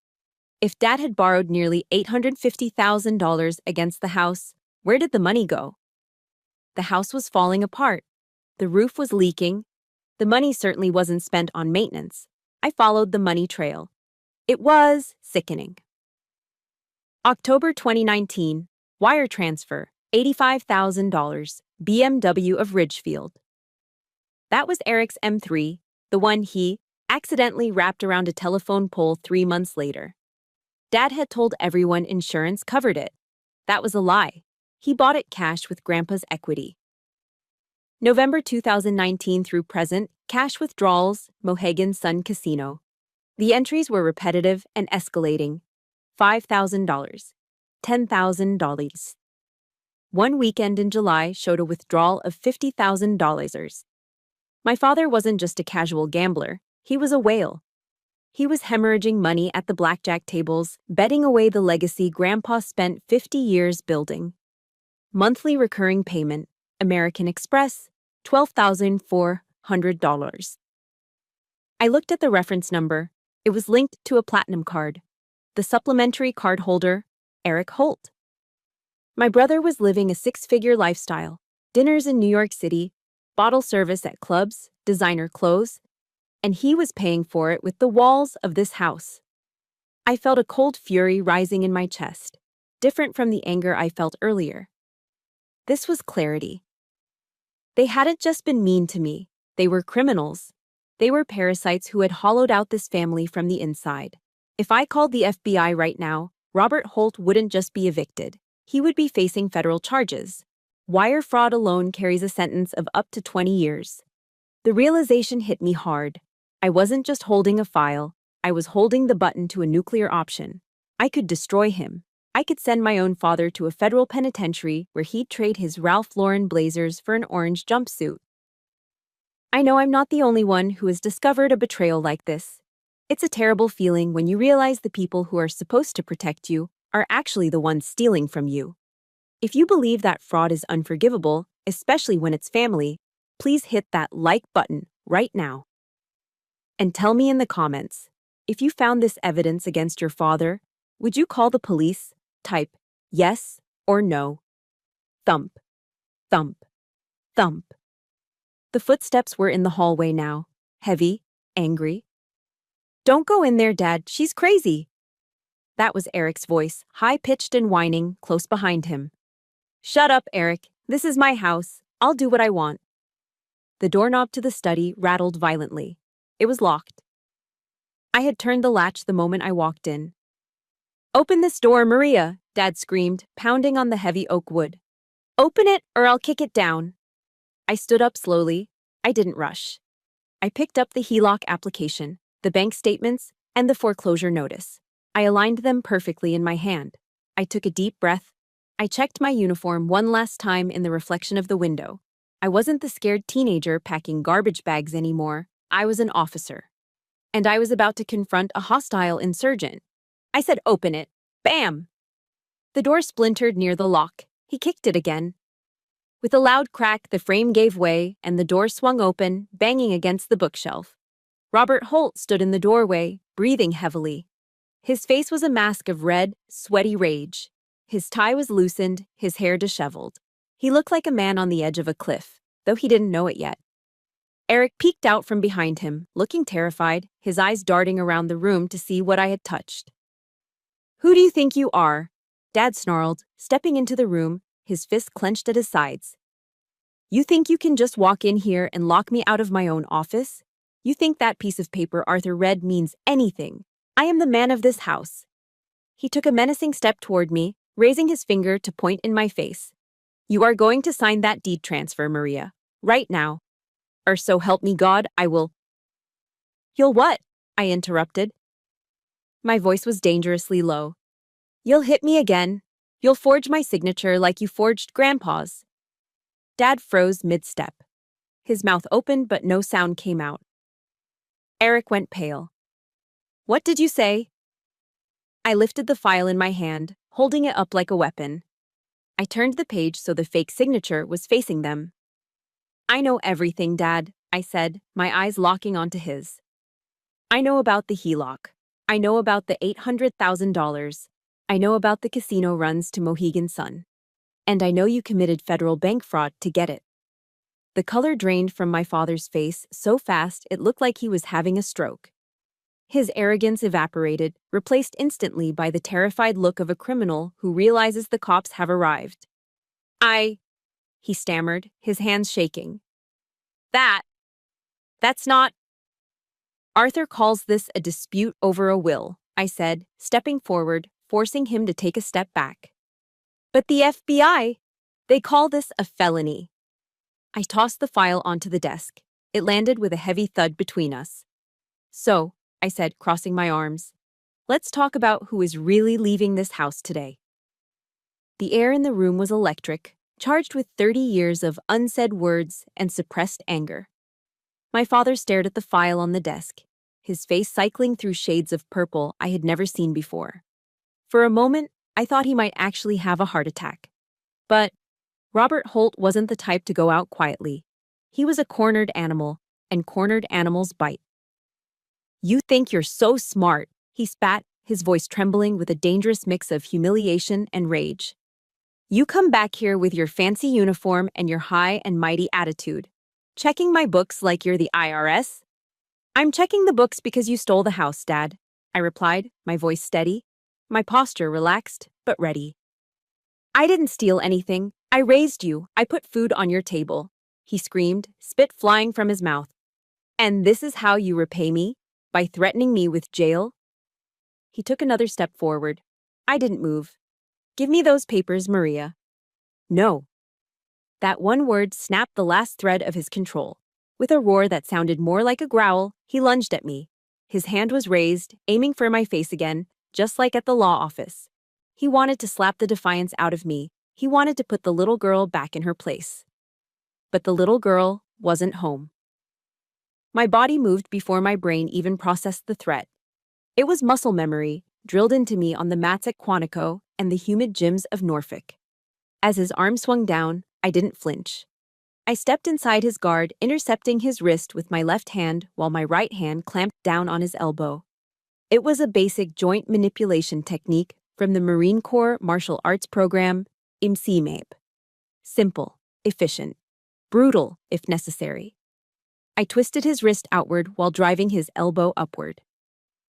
[SPEAKER 1] If Dad had borrowed nearly $850,000 against the house, where did the money go? The house was falling apart. The roof was leaking. The money certainly wasn't spent on maintenance. I followed the money trail. It was sickening. October 2019, wire transfer, $85,000, BMW of Ridgefield. That was Eric's M3, the one he accidentally wrapped around a telephone pole 3 months later. Dad had told everyone insurance covered it. That was a lie. He bought it cash with Grandpa's equity. November 2019 through present, cash withdrawals, Mohegan Sun Casino. The entries were repetitive and escalating. $5,000. $10,000. One weekend in July showed a withdrawal of $50,000. My father wasn't just a casual gambler, he was a whale. He was hemorrhaging money at the blackjack tables, betting away the legacy Grandpa spent 50 years building. Monthly recurring payment, American Express, $12,400. I looked at the reference number. It was linked to a platinum card. The supplementary card holder, Eric Holt. My brother was living a six-figure lifestyle, dinners in New York City, bottle service at clubs, designer clothes, and he was paying for it with the walls of this house. I felt a cold fury rising in my chest, different from the anger I felt earlier. This was clarity. They hadn't just been mean to me, they were criminals. They were parasites who had hollowed out this family from the inside. If I called the FBI right now, Robert Holt wouldn't just be evicted. He would be facing federal charges. Wire fraud alone carries a sentence of up to 20 years. The realization hit me hard. I wasn't just holding a file, I was holding the button to a nuclear option. I could destroy him. I could send my own father to a federal penitentiary where he'd trade his Ralph Lauren blazers for an orange jumpsuit. I know I'm not the only one who has discovered a betrayal like this. It's a terrible feeling when you realize the people who are supposed to protect you are actually the ones stealing from you. If you believe that fraud is unforgivable, especially when it's family, please hit that like button right now. And tell me in the comments, if you found this evidence against your father, would you call the police? Type yes or no. Thump, thump, thump. The footsteps were in the hallway now, heavy, angry. Don't go in there, Dad, she's crazy. That was Eric's voice, high-pitched and whining, close behind him. Shut up, Eric. This is my house. I'll do what I want. The doorknob to the study rattled violently. It was locked. I had turned the latch the moment I walked in. Open this door, Maria, Dad screamed, pounding on the heavy oak wood. Open it or I'll kick it down. I stood up slowly. I didn't rush. I picked up the HELOC application, the bank statements, and the foreclosure notice. I aligned them perfectly in my hand. I took a deep breath. I checked my uniform one last time in the reflection of the window. I wasn't the scared teenager packing garbage bags anymore. I was an officer. And I was about to confront a hostile insurgent. I said, open it. Bam! The door splintered near the lock. He kicked it again. With a loud crack, the frame gave way, and the door swung open, banging against the bookshelf. Robert Holt stood in the doorway, breathing heavily. His face was a mask of red, sweaty rage. His tie was loosened, his hair disheveled. He looked like a man on the edge of a cliff, though he didn't know it yet. Eric peeked out from behind him, looking terrified, his eyes darting around the room to see what I had touched. Who do you think you are? Dad snarled, stepping into the room, his fist clenched at his sides. You think you can just walk in here and lock me out of my own office? You think that piece of paper Arthur read means anything? I am the man of this house. He took a menacing step toward me, raising his finger to point in my face. You are going to sign that deed transfer, Maria. Right now. Or so help me God, I will. You'll what? I interrupted. My voice was dangerously low. You'll hit me again. You'll forge my signature like you forged Grandpa's. Dad froze mid-step. His mouth opened, but no sound came out. Eric went pale. What did you say? I lifted the file in my hand, holding it up like a weapon. I turned the page so the fake signature was facing them. I know everything, Dad, I said, my eyes locking onto his. I know about the HELOC. I know about the $800,000. I know about the casino runs to Mohegan Sun. And I know you committed federal bank fraud to get it. The color drained from my father's face so fast it looked like he was having a stroke. His arrogance evaporated, replaced instantly by the terrified look of a criminal who realizes the cops have arrived. he stammered, his hands shaking. That's not. Arthur calls this a dispute over a will, I said, stepping forward, forcing him to take a step back. But the FBI, they call this a felony. I tossed the file onto the desk. It landed with a heavy thud between us. So, I said, crossing my arms, let's talk about who is really leaving this house today. The air in the room was electric, charged with 30 years of unsaid words and suppressed anger. My father stared at the file on the desk, his face cycling through shades of purple I had never seen before. For a moment, I thought he might actually have a heart attack. But Robert Holt wasn't the type to go out quietly. He was a cornered animal, and cornered animals bite. You think you're so smart, he spat, his voice trembling with a dangerous mix of humiliation and rage. You come back here with your fancy uniform and your high and mighty attitude. Checking my books like you're the IRS? I'm checking the books because you stole the house, Dad, I replied, my voice steady, my posture relaxed but ready. I didn't steal anything. I raised you. I put food on your table, he screamed, spit flying from his mouth. And this is how you repay me? By threatening me with jail? He took another step forward. I didn't move. Give me those papers, Maria. No. That one word snapped the last thread of his control. With a roar that sounded more like a growl, he lunged at me. His hand was raised, aiming for my face again, just like at the law office. He wanted to slap the defiance out of me. He wanted to put the little girl back in her place. But the little girl wasn't home. My body moved before my brain even processed the threat. It was muscle memory, drilled into me on the mats at Quantico and the humid gyms of Norfolk. As his arm swung down, I didn't flinch. I stepped inside his guard, intercepting his wrist with my left hand while my right hand clamped down on his elbow. It was a basic joint manipulation technique from the Marine Corps Martial Arts Program, IMCMAPE. Simple, efficient, brutal if necessary. I twisted his wrist outward while driving his elbow upward.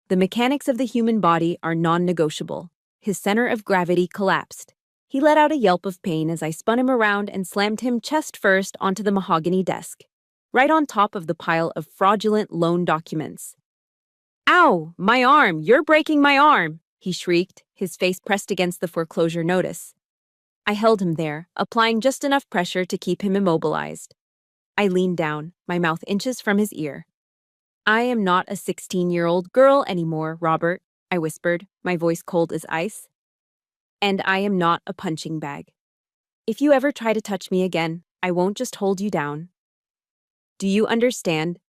[SPEAKER 1] The mechanics of the human body are non-negotiable. His center of gravity collapsed. He let out a yelp of pain as I spun him around and slammed him chest first onto the mahogany desk, right on top of the pile of fraudulent loan documents. Ow, my arm, you're breaking my arm, he shrieked, his face pressed against the foreclosure notice. I held him there, applying just enough pressure to keep him immobilized. I leaned down, my mouth inches from his ear. I am not a 16-year-old girl anymore, Robert, I whispered, my voice cold as ice. And I am not a punching bag. If you ever try to touch me again, I won't just hold you down. Do you understand?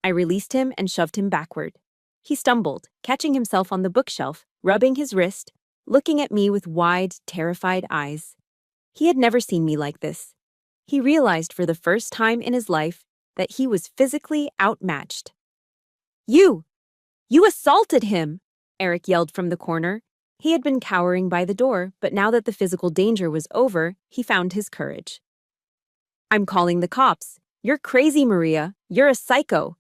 [SPEAKER 1] I released him and shoved him backward. He stumbled, catching himself on the bookshelf, rubbing his wrist, looking at me with wide, terrified eyes. He had never seen me like this. He realized for the first time in his life that he was physically outmatched. You assaulted him, Eric yelled from the corner. He had been cowering by the door, but now that the physical danger was over, he found his courage. I'm calling the cops. You're crazy, Maria. You're a psycho.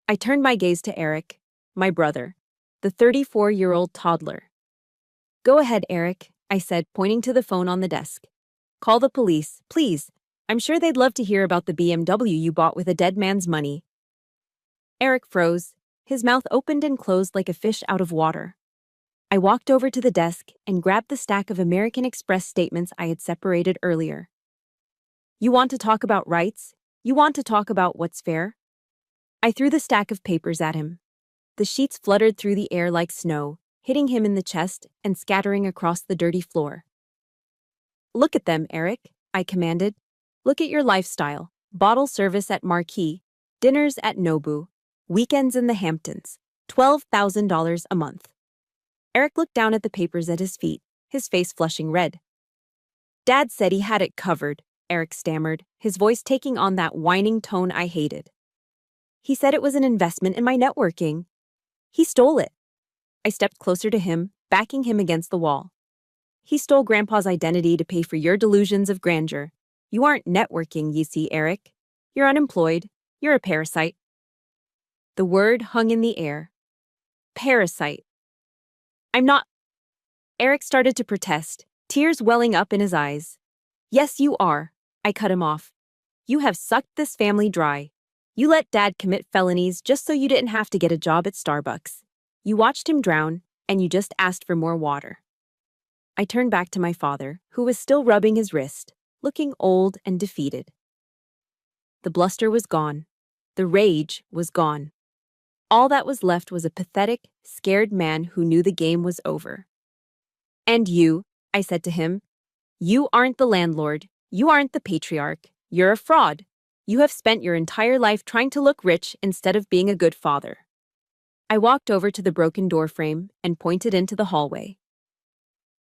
[SPEAKER 1] I turned my gaze to Eric, my brother, the 34-year-old toddler. Go ahead, Eric, I said, pointing to the phone on the desk. Call the police, please. I'm sure they'd love to hear about the BMW you bought with a dead man's money. Eric froze. His mouth opened and closed like a fish out of water. I walked over to the desk and grabbed the stack of American Express statements I had separated earlier. You want to talk about rights? You want to talk about what's fair? I threw the stack of papers at him. The sheets fluttered through the air like snow, hitting him in the chest and scattering across the dirty floor. Look at them, Eric, I commanded. Look at your lifestyle. Bottle service at Marquis, dinners at Nobu, weekends in the Hamptons, $12,000 a month. Eric looked down at the papers at his feet, his face flushing red. Dad said he had it covered, Eric stammered, his voice taking on that whining tone I hated. He said it was an investment in my networking. He stole it. I stepped closer to him, backing him against the wall. He stole Grandpa's identity to pay for your delusions of grandeur. You aren't networking, you see, Eric. You're unemployed. You're a parasite. The word hung in the air. Parasite. I'm not. Eric started to protest, tears welling up in his eyes. Yes, you are. I cut him off. You have sucked this family dry. You let Dad commit felonies just so you didn't have to get a job at Starbucks. You watched him drown, and you just asked for more water. I turned back to my father, who was still rubbing his wrist, looking old and defeated. The bluster was gone. The rage was gone. All that was left was a pathetic, scared man who knew the game was over. And you, I said to him, you aren't the landlord. You aren't the patriarch. You're a fraud. You have spent your entire life trying to look rich instead of being a good father. I walked over to the broken doorframe and pointed into the hallway.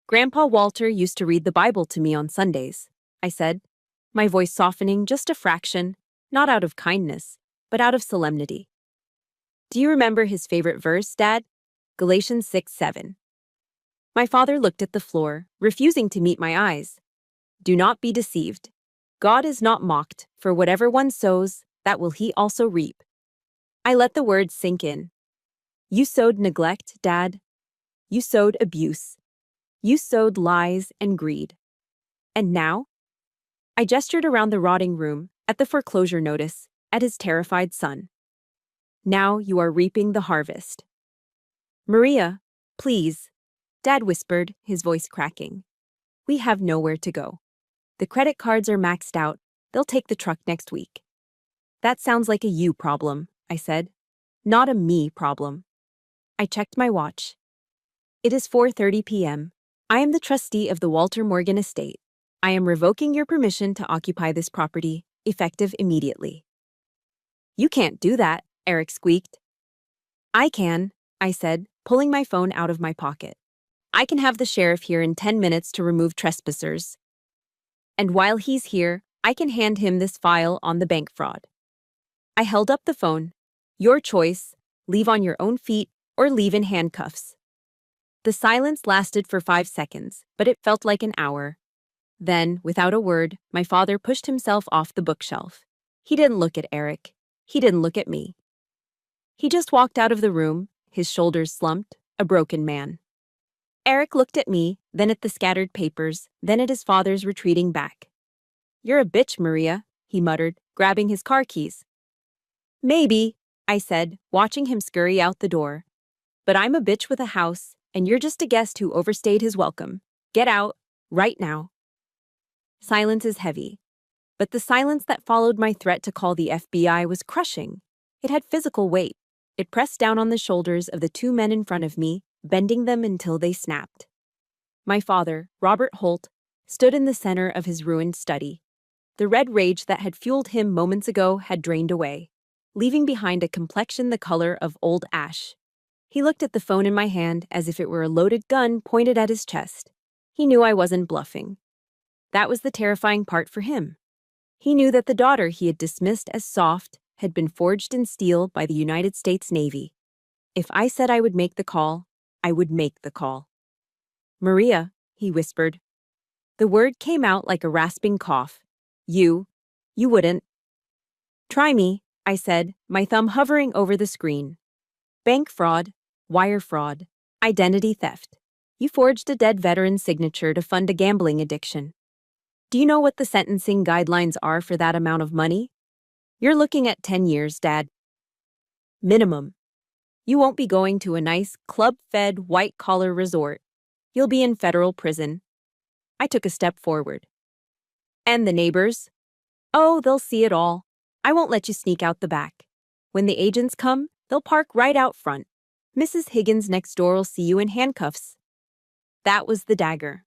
[SPEAKER 1] Grandpa Walter used to read the Bible to me on Sundays, I said, my voice softening just a fraction, not out of kindness, but out of solemnity. Do you remember his favorite verse, Dad? Galatians 6:7. My father looked at the floor, refusing to meet my eyes. Do not be deceived. God is not mocked, for whatever one sows, that will he also reap. I let the words sink in. You sowed neglect, Dad. You sowed abuse. You sowed lies and greed. And now? I gestured around the rotting room, at the foreclosure notice, at his terrified son. Now you are reaping the harvest. Maria, please, Dad whispered, his voice cracking. We have nowhere to go. The credit cards are maxed out. They'll take the truck next week. That sounds like a you problem, I said. Not a me problem. I checked my watch. It is 4:30 p.m. I am the trustee of the Walter Morgan estate. I am revoking your permission to occupy this property, effective immediately. You can't do that, Eric squeaked. I can, I said, pulling my phone out of my pocket. I can have the sheriff here in 10 minutes to remove trespassers. And while he's here, I can hand him this file on the bank fraud. I held up the phone. Your choice, leave on your own feet or leave in handcuffs. The silence lasted for 5 seconds, but it felt like an hour. Then, without a word, my father pushed himself off the bookshelf. He didn't look at Eric. He didn't look at me. He just walked out of the room, his shoulders slumped, a broken man. Eric looked at me, then at the scattered papers, then at his father's retreating back. You're a bitch, Maria, he muttered, grabbing his car keys. Maybe, I said, watching him scurry out the door. But I'm a bitch with a house, and you're just a guest who overstayed his welcome. Get out, right now. Silence is heavy. But the silence that followed my threat to call the FBI was crushing. It had physical weight. It pressed down on the shoulders of the two men in front of me, bending them until they snapped. My father, Robert Holt, stood in the center of his ruined study. The red rage that had fueled him moments ago had drained away, leaving behind a complexion the color of old ash. He looked at the phone in my hand as if it were a loaded gun pointed at his chest. He knew I wasn't bluffing. That was the terrifying part for him. He knew that the daughter he had dismissed as soft had been forged in steel by the United States Navy. If I said I would make the call, I would make the call. Maria, he whispered. The word came out like a rasping cough. You wouldn't. Try me, I said, my thumb hovering over the screen. Bank fraud, wire fraud, identity theft. You forged a dead veteran's signature to fund a gambling addiction. Do you know what the sentencing guidelines are for that amount of money? You're looking at 10 years, Dad. Minimum. You won't be going to a nice, club-fed, white-collar resort. You'll be in federal prison. I took a step forward. And the neighbors? Oh, they'll see it all. I won't let you sneak out the back. When the agents come, they'll park right out front. Mrs. Higgins next door will see you in handcuffs. That was the dagger.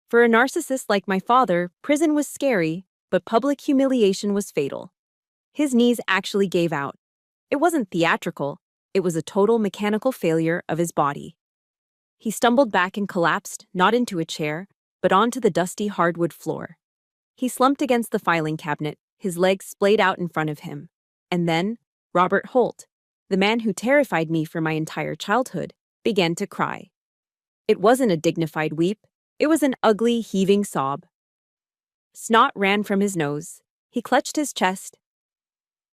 [SPEAKER 1] For a narcissist like my father, prison was scary, but public humiliation was fatal. His knees actually gave out. It wasn't theatrical. It was a total mechanical failure of his body. He stumbled back and collapsed, not into a chair, but onto the dusty hardwood floor. He slumped against the filing cabinet, his legs splayed out in front of him. And then, Robert Holt, the man who terrified me for my entire childhood, began to cry. It wasn't a dignified weep. It was an ugly, heaving sob. Snot ran from his nose. He clutched his chest.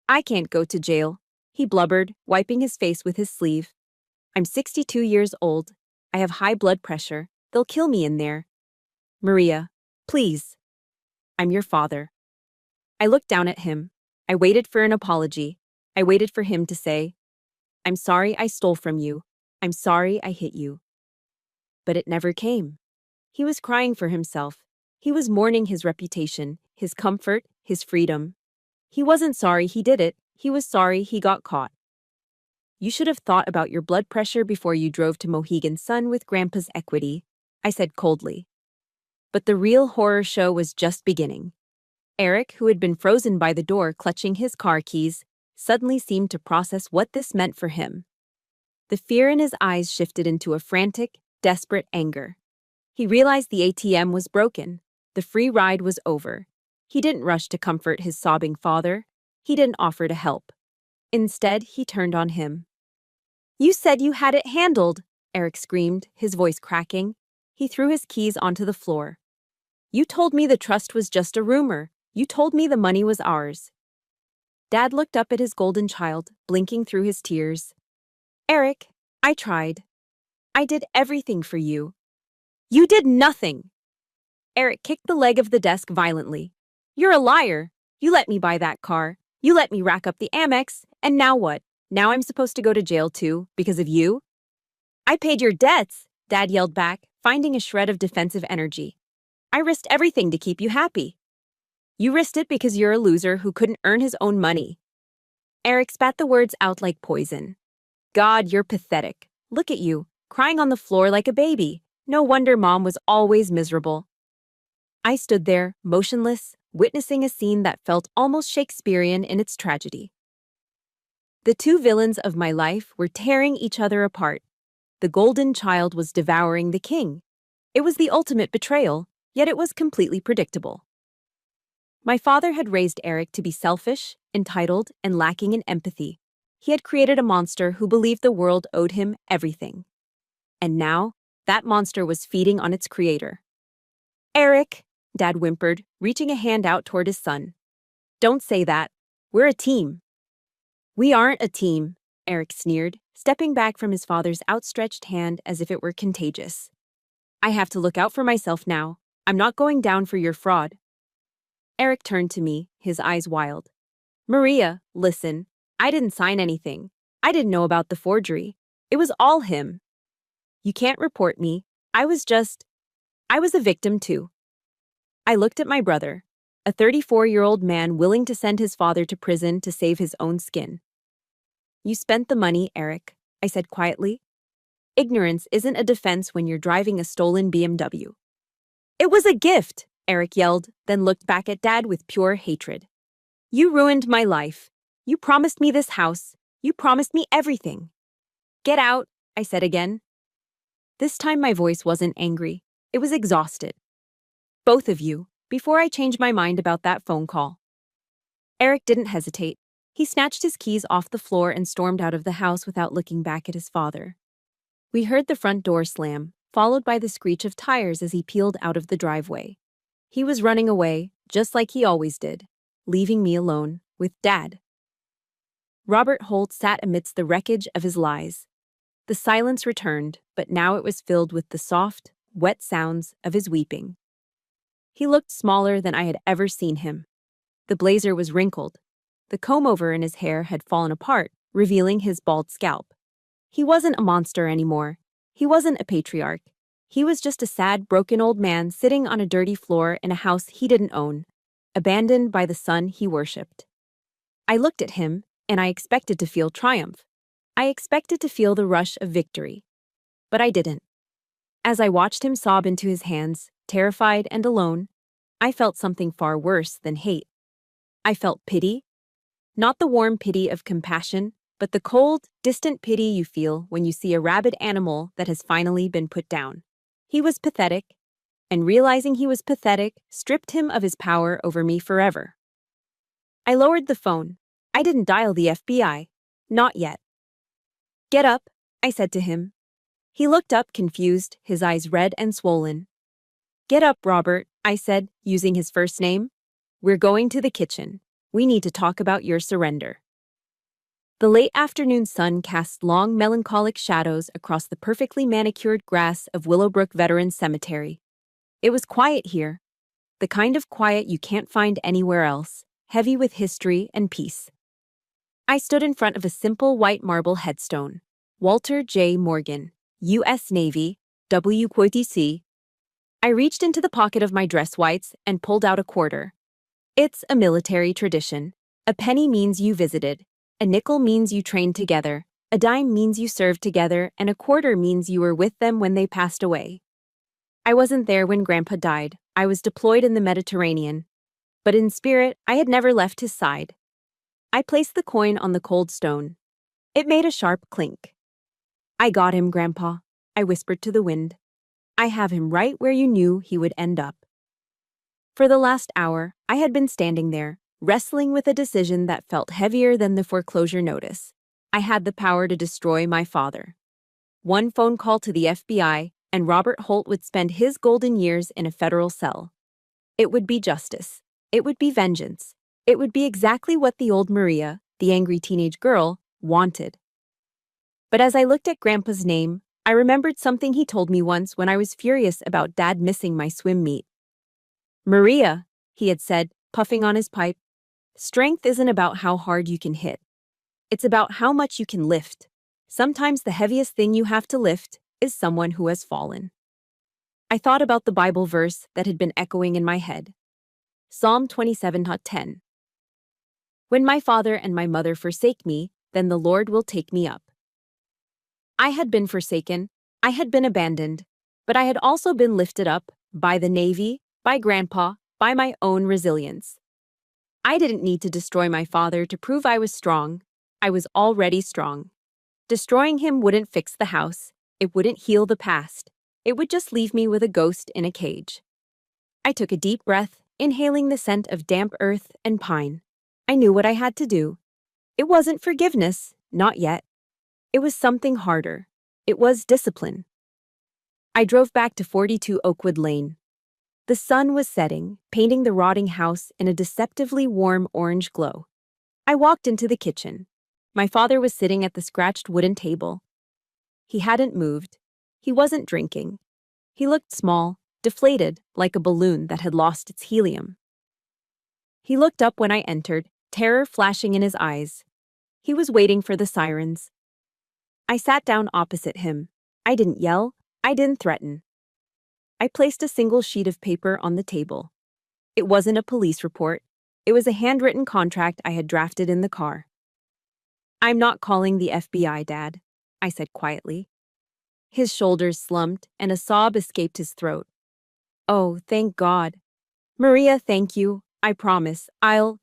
[SPEAKER 1] I can't go to jail, he blubbered, wiping his face with his sleeve. I'm 62 years old. I have high blood pressure. They'll kill me in there. Maria, please. I'm your father. I looked down at him. I waited for an apology. I waited for him to say, I'm sorry I stole from you. I'm sorry I hit you. But it never came. He was crying for himself. He was mourning his reputation, his comfort, his freedom. He wasn't sorry he did it. He was sorry he got caught. You should have thought about your blood pressure before you drove to Mohegan Sun with Grandpa's equity, I said coldly. But the real horror show was just beginning. Eric, who had been frozen by the door clutching his car keys, suddenly seemed to process what this meant for him. The fear in his eyes shifted into a frantic, desperate anger. He realized the ATM was broken. The free ride was over. He didn't rush to comfort his sobbing father. He didn't offer to help. Instead, he turned on him. You said you had it handled, Eric screamed, his voice cracking. He threw his keys onto the floor. You told me the trust was just a rumor. You told me the money was ours. Dad looked up at his golden child, blinking through his tears. Eric, I tried. I did everything for you. You did nothing. Eric kicked the leg of the desk violently. You're a liar. You let me buy that car. You let me rack up the Amex. And now what? Now I'm supposed to go to jail too, because of you? I paid your debts, Dad yelled back, finding a shred of defensive energy. I risked everything to keep you happy. You risked it because you're a loser who couldn't earn his own money. Eric spat the words out like poison. God, you're pathetic. Look at you, crying on the floor like a baby. No wonder Mom was always miserable. I stood there, motionless, witnessing a scene that felt almost Shakespearean in its tragedy. The two villains of my life were tearing each other apart. The golden child was devouring the king. It was the ultimate betrayal, yet it was completely predictable. My father had raised Eric to be selfish, entitled, and lacking in empathy. He had created a monster who believed the world owed him everything. And now, that monster was feeding on its creator. Eric, Dad whimpered, reaching a hand out toward his son. Don't say that. We're a team. We aren't a team, Eric sneered, stepping back from his father's outstretched hand as if it were contagious. I have to look out for myself now. I'm not going down for your fraud. Eric turned to me, his eyes wild. Maria, listen. I didn't sign anything. I didn't know about the forgery. It was all him. You can't report me. I was a victim too. I looked at my brother, a 34-year-old man willing to send his father to prison to save his own skin. You spent the money, Eric, I said quietly. Ignorance isn't a defense when you're driving a stolen BMW. It was a gift, Eric yelled, then looked back at Dad with pure hatred. You ruined my life. You promised me this house. You promised me everything. Get out, I said again. This time my voice wasn't angry. It was exhausted. Both of you, before I change my mind about that phone call. Eric didn't hesitate. He snatched his keys off the floor and stormed out of the house without looking back at his father. We heard the front door slam, followed by the screech of tires as he peeled out of the driveway. He was running away, just like he always did, leaving me alone with Dad. Robert Holt sat amidst the wreckage of his lies. The silence returned, but now it was filled with the soft, wet sounds of his weeping. He looked smaller than I had ever seen him. The blazer was wrinkled. The comb-over in his hair had fallen apart, revealing his bald scalp. He wasn't a monster anymore. He wasn't a patriarch. He was just a sad, broken old man sitting on a dirty floor in a house he didn't own, abandoned by the son he worshipped. I looked at him, and I expected to feel triumph. I expected to feel the rush of victory. But I didn't. As I watched him sob into his hands, terrified and alone, I felt something far worse than hate. I felt pity. Not the warm pity of compassion, but the cold, distant pity you feel when you see a rabid animal that has finally been put down. He was pathetic, and realizing he was pathetic stripped him of his power over me forever. I lowered the phone. I didn't dial the FBI. Not yet. Get up, I said to him. He looked up confused, his eyes red and swollen. Get up, Robert, I said, using his first name. We're going to the kitchen. We need to talk about your surrender. The late afternoon sun cast long, melancholic shadows across the perfectly manicured grass of Willowbrook Veterans Cemetery. It was quiet here. the kind of quiet you can't find anywhere else, heavy with history and peace. I stood in front of a simple white marble headstone. Walter J. Morgan, U.S. Navy, WQTC. I reached into the pocket of my dress whites and pulled out a quarter. It's a military tradition. A penny means you visited. A nickel means you trained together. A dime means you served together, and a quarter means you were with them when they passed away. I wasn't there when Grandpa died. I was deployed in the Mediterranean. But in spirit, I had never left his side. I placed the coin on the cold stone. It made a sharp clink. I got him, Grandpa, I whispered to the wind. I have him right where you knew he would end up. For the last hour, I had been standing there, wrestling with a decision that felt heavier than the foreclosure notice. I had the power to destroy my father. One phone call to the FBI, and Robert Holt would spend his golden years in a federal cell. It would be justice. It would be vengeance. It would be exactly what the old Maria, the angry teenage girl, wanted. But as I looked at Grandpa's name, I remembered something he told me once when I was furious about Dad missing my swim meet. Maria, he had said, puffing on his pipe, strength isn't about how hard you can hit. It's about how much you can lift. Sometimes the heaviest thing you have to lift is someone who has fallen. I thought about the Bible verse that had been echoing in my head. Psalm 27:10. When my father and my mother forsake me, then the Lord will take me up. I had been forsaken, I had been abandoned, but I had also been lifted up by the Navy, by Grandpa, by my own resilience. I didn't need to destroy my father to prove I was strong. I was already strong. Destroying him wouldn't fix the house. It wouldn't heal the past. It would just leave me with a ghost in a cage. I took a deep breath, inhaling the scent of damp earth and pine. I knew what I had to do. It wasn't forgiveness, not yet. It was something harder. It was discipline. I drove back to 42 Oakwood Lane. The sun was setting, painting the rotting house in a deceptively warm orange glow. I walked into the kitchen. My father was sitting at the scratched wooden table. He hadn't moved. He wasn't drinking. He looked small, deflated, like a balloon that had lost its helium. He looked up when I entered, terror flashing in his eyes. He was waiting for the sirens. I sat down opposite him. I didn't yell. I didn't threaten. I placed a single sheet of paper on the table. It wasn't a police report. It was a handwritten contract I had drafted in the car. I'm not calling the FBI, Dad, I said quietly. His shoulders slumped and a sob escaped his throat. Oh, thank God. Maria, thank you. I promise. I'll...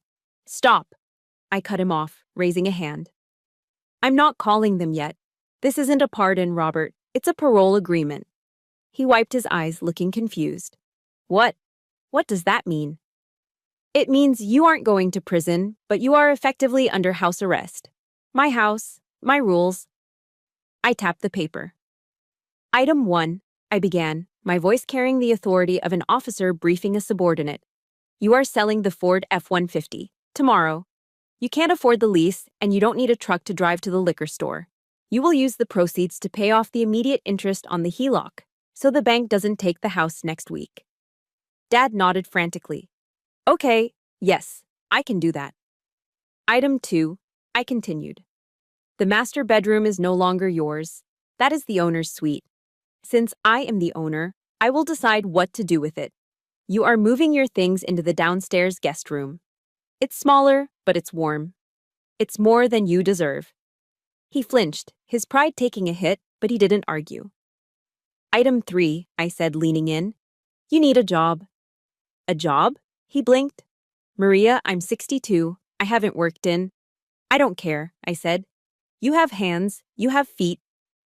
[SPEAKER 1] Stop. I cut him off, raising a hand. I'm not calling them yet. This isn't a pardon, Robert. It's a parole agreement. He wiped his eyes, looking confused. What? What does that mean? It means you aren't going to prison, but you are effectively under house arrest. My house, my rules. I tapped the paper. Item 1, I began, my voice carrying the authority of an officer briefing a subordinate. You are selling the Ford F-150, tomorrow. You can't afford the lease, and you don't need a truck to drive to the liquor store. You will use the proceeds to pay off the immediate interest on the HELOC, so the bank doesn't take the house next week. Dad nodded frantically. Okay, yes, I can do that. Item 2, I continued. The master bedroom is no longer yours. That is the owner's suite. Since I am the owner, I will decide what to do with it. You are moving your things into the downstairs guest room. It's smaller, but it's warm. It's more than you deserve. He flinched, his pride taking a hit, but he didn't argue. Item 3, I said, leaning in. You need a job. A job? He blinked. Maria, I'm 62. I haven't worked in. I don't care, I said. You have hands, you have feet.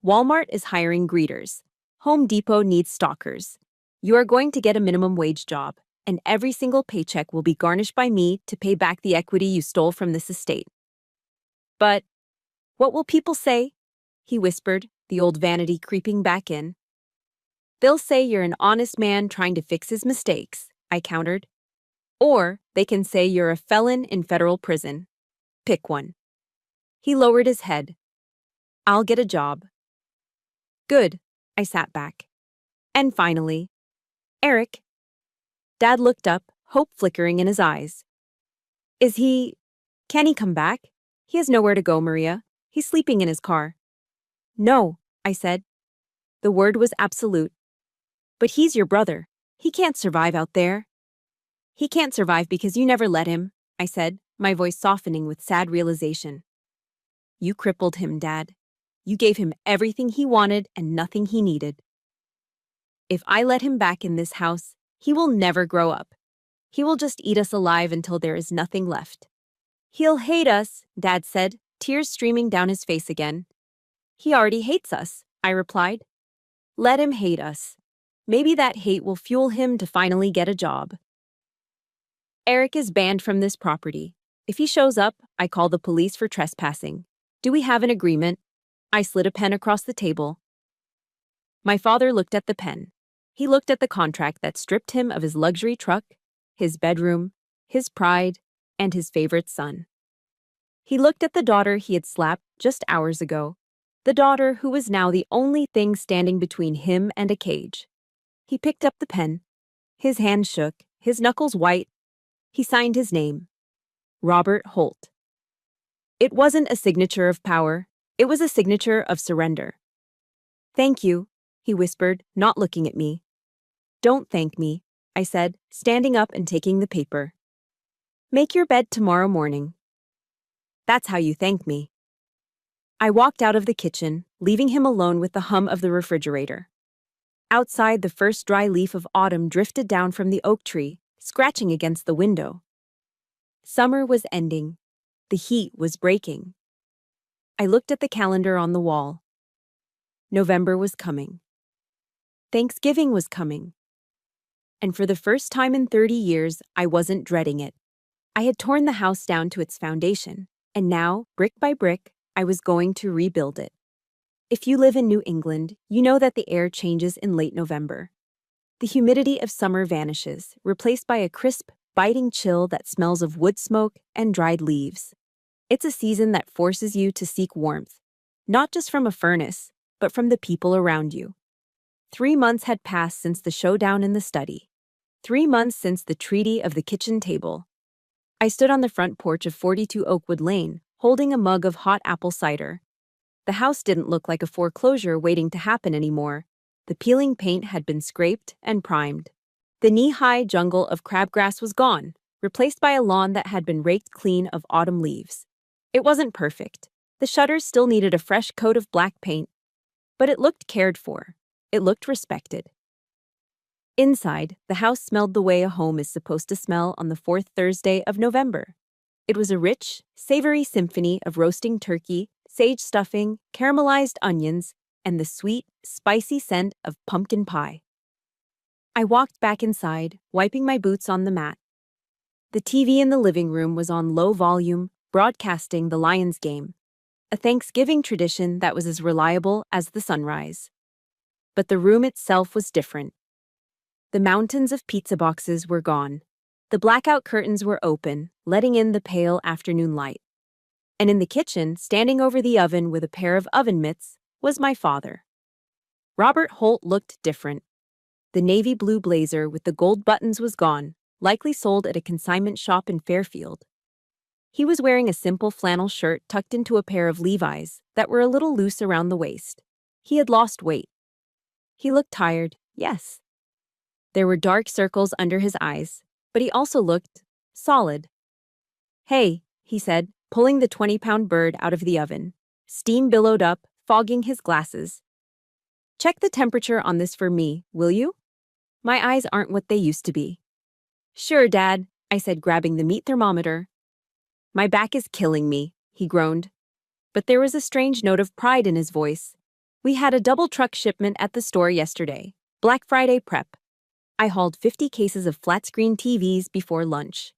[SPEAKER 1] Walmart is hiring greeters. Home Depot needs stalkers. You are going to get a minimum wage job, and every single paycheck will be garnished by me to pay back the equity you stole from this estate. But what will people say? He whispered, the old vanity creeping back in. They'll say you're an honest man trying to fix his mistakes, I countered. Or they can say you're a felon in federal prison. Pick one. He lowered his head. I'll get a job. Good, I sat back. And finally, Eric. Dad looked up, hope flickering in his eyes. Can he come back? He has nowhere to go, Maria. He's sleeping in his car. No, I said. The word was absolute. But he's your brother. He can't survive out there. He can't survive because you never let him, I said, my voice softening with sad realization. You crippled him, Dad. You gave him everything he wanted and nothing he needed. If I let him back in this house, he will never grow up. He will just eat us alive until there is nothing left. He'll hate us, Dad said, tears streaming down his face again. He already hates us, I replied. Let him hate us. Maybe that hate will fuel him to finally get a job. Eric is banned from this property. If he shows up, I call the police for trespassing. Do we have an agreement? I slid a pen across the table. My father looked at the pen. He looked at the contract that stripped him of his luxury truck, his bedroom, his pride, and his favorite son. He looked at the daughter he had slapped just hours ago, the daughter who was now the only thing standing between him and a cage. He picked up the pen. His hand shook, his knuckles white. He signed his name. Robert Holt. It wasn't a signature of power. It was a signature of surrender. Thank you, he whispered, not looking at me. Don't thank me, I said, standing up and taking the paper. Make your bed tomorrow morning. That's how you thank me. I walked out of the kitchen, leaving him alone with the hum of the refrigerator. Outside, the first dry leaf of autumn drifted down from the oak tree, scratching against the window. Summer was ending. The heat was breaking. I looked at the calendar on the wall. November was coming. Thanksgiving was coming. And for the first time in 30 years, I wasn't dreading it. I had torn the house down to its foundation, and now, brick by brick, I was going to rebuild it. If you live in New England, you know that the air changes in late November. The humidity of summer vanishes, replaced by a crisp, biting chill that smells of wood smoke and dried leaves. It's a season that forces you to seek warmth, not just from a furnace, but from the people around you. 3 months had passed since the showdown in the study. 3 months since the treaty of the kitchen table. I stood on the front porch of 42 Oakwood Lane, holding a mug of hot apple cider. The house didn't look like a foreclosure waiting to happen anymore. The peeling paint had been scraped and primed. The knee-high jungle of crabgrass was gone, replaced by a lawn that had been raked clean of autumn leaves. It wasn't perfect. The shutters still needed a fresh coat of black paint. But it looked cared for. It looked respected. Inside, the house smelled the way a home is supposed to smell on the fourth Thursday of November. It was a rich, savory symphony of roasting turkey, sage stuffing, caramelized onions, and the sweet, spicy scent of pumpkin pie. I walked back inside, wiping my boots on the mat. The TV in the living room was on low volume, broadcasting the Lions game, a Thanksgiving tradition that was as reliable as the sunrise. But the room itself was different. The mountains of pizza boxes were gone. The blackout curtains were open, letting in the pale afternoon light. And in the kitchen, standing over the oven with a pair of oven mitts, was my father. Robert Holt looked different. The navy blue blazer with the gold buttons was gone, likely sold at a consignment shop in Fairfield. He was wearing a simple flannel shirt tucked into a pair of Levi's that were a little loose around the waist. He had lost weight. He looked tired, yes. There were dark circles under his eyes, but he also looked solid. Hey, he said, pulling the 20-pound bird out of the oven. Steam billowed up, fogging his glasses. Check the temperature on this for me, will you? My eyes aren't what they used to be. Sure, Dad, I said, grabbing the meat thermometer. My back is killing me, he groaned. But there was a strange note of pride in his voice. We had a double truck shipment at the store yesterday, Black Friday prep. I hauled 50 cases of flat-screen TVs before lunch.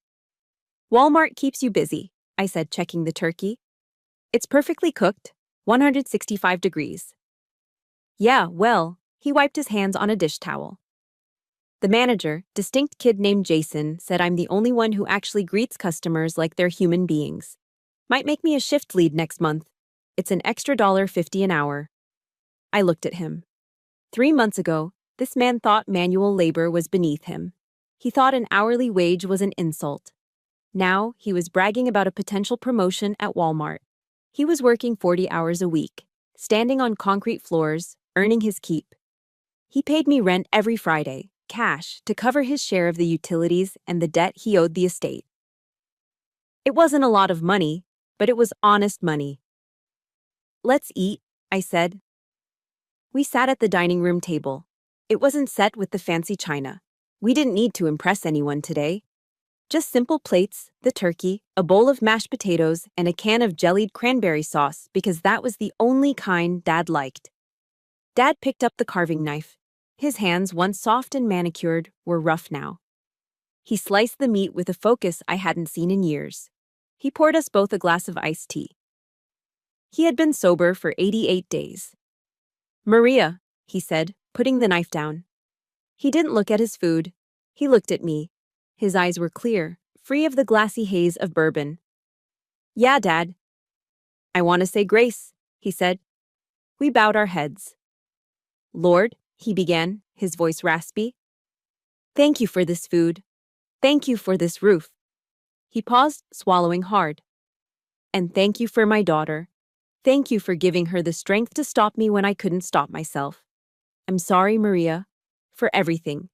[SPEAKER 1] Walmart keeps you busy, I said, checking the turkey. It's perfectly cooked, 165 degrees. Yeah, well, he wiped his hands on a dish towel. The manager, distinct kid named Jason, said I'm the only one who actually greets customers like they're human beings. Might make me a shift lead next month. It's an extra $1.50 an hour. I looked at him. 3 months ago, this man thought manual labor was beneath him. He thought an hourly wage was an insult. Now, he was bragging about a potential promotion at Walmart. He was working 40 hours a week, standing on concrete floors, earning his keep. He paid me rent every Friday, cash, to cover his share of the utilities and the debt he owed the estate. It wasn't a lot of money, but it was honest money. "Let's eat," I said. We sat at the dining room table. It wasn't set with the fancy china. We didn't need to impress anyone today. Just simple plates, the turkey, a bowl of mashed potatoes, and a can of jellied cranberry sauce because that was the only kind Dad liked. Dad picked up the carving knife. His hands, once soft and manicured, were rough now. He sliced the meat with a focus I hadn't seen in years. He poured us both a glass of iced tea. He had been sober for 88 days. "Maria," he said, putting the knife down. He didn't look at his food. He looked at me. His eyes were clear, free of the glassy haze of bourbon. "Yeah, Dad." "I want to say grace," he said. We bowed our heads. "Lord," he began, his voice raspy. "Thank you for this food. Thank you for this roof." He paused, swallowing hard. "And thank you for my daughter. Thank you for giving her the strength to stop me when I couldn't stop myself. I'm sorry, Maria, for everything.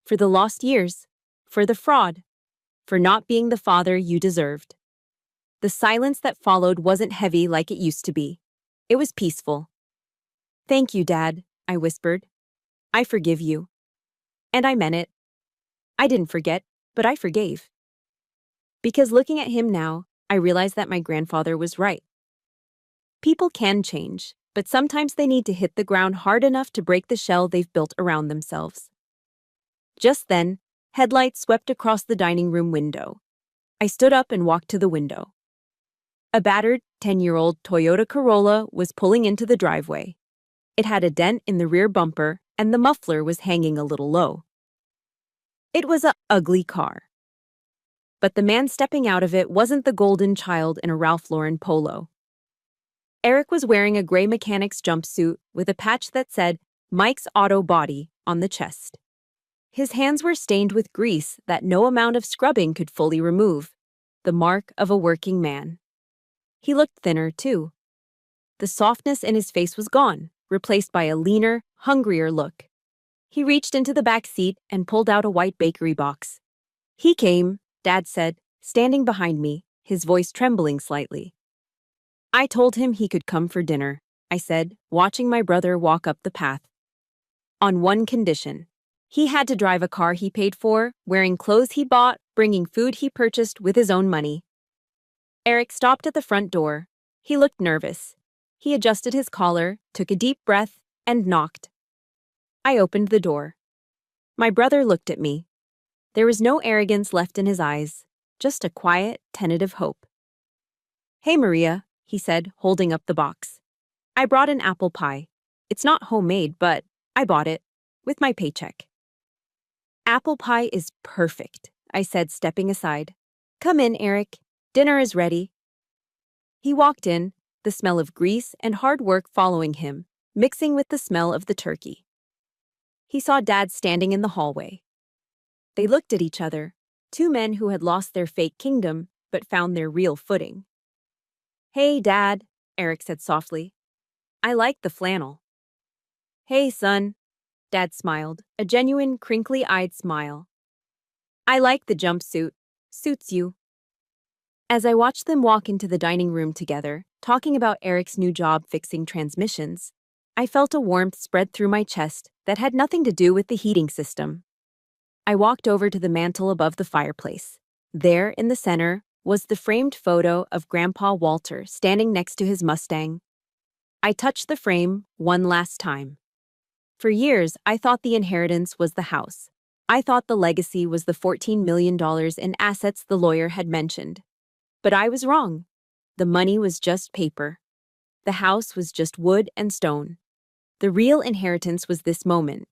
[SPEAKER 1] For the lost years. For the fraud. For not being the father you deserved." The silence that followed wasn't heavy like it used to be. It was peaceful. "Thank you, Dad," I whispered. "I forgive you." And I meant it. I didn't forget, but I forgave. Because looking at him now, I realized that my grandfather was right. People can change, but sometimes they need to hit the ground hard enough to break the shell they've built around themselves. Just then, headlights swept across the dining room window. I stood up and walked to the window. A battered, 10-year-old Toyota Corolla was pulling into the driveway. It had a dent in the rear bumper, and the muffler was hanging a little low. It was an ugly car. But the man stepping out of it wasn't the golden child in a Ralph Lauren polo. Eric was wearing a gray mechanic's jumpsuit with a patch that said Mike's Auto Body on the chest. His hands were stained with grease that no amount of scrubbing could fully remove, the mark of a working man. He looked thinner, too. The softness in his face was gone, replaced by a leaner, hungrier look. He reached into the back seat and pulled out a white bakery box. "He came," Dad said, standing behind me, his voice trembling slightly. "I told him he could come for dinner," I said, watching my brother walk up the path. "On one condition. He had to drive a car he paid for, wearing clothes he bought, bringing food he purchased with his own money." Eric stopped at the front door. He looked nervous. He adjusted his collar, took a deep breath, and knocked. I opened the door. My brother looked at me. There was no arrogance left in his eyes, just a quiet, tentative hope. "Hey, Maria," he said, holding up the box. "I brought an apple pie. It's not homemade, but I bought it, with my paycheck." "Apple pie is perfect," I said, stepping aside. "Come in, Eric. Dinner is ready." He walked in, the smell of grease and hard work following him, mixing with the smell of the turkey. He saw Dad standing in the hallway. They looked at each other, two men who had lost their fake kingdom but found their real footing. "Hey, Dad," Eric said softly. "I like the flannel." "Hey, son," Dad smiled, a genuine, crinkly-eyed smile. "I like the jumpsuit. Suits you." As I watched them walk into the dining room together, talking about Eric's new job fixing transmissions, I felt a warmth spread through my chest that had nothing to do with the heating system. I walked over to the mantel above the fireplace. There, in the center, was the framed photo of Grandpa Walter standing next to his Mustang. I touched the frame one last time. For years, I thought the inheritance was the house. I thought the legacy was the $14 million in assets the lawyer had mentioned. But I was wrong. The money was just paper. The house was just wood and stone. The real inheritance was this moment.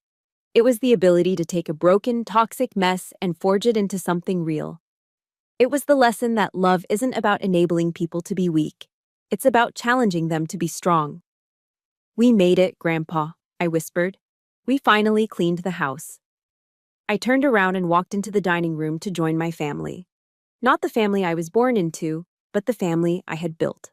[SPEAKER 1] It was the ability to take a broken, toxic mess and forge it into something real. It was the lesson that love isn't about enabling people to be weak. It's about challenging them to be strong. "We made it, Grandpa," I whispered. "We finally cleaned the house." I turned around and walked into the dining room to join my family. Not the family I was born into, but the family I had built.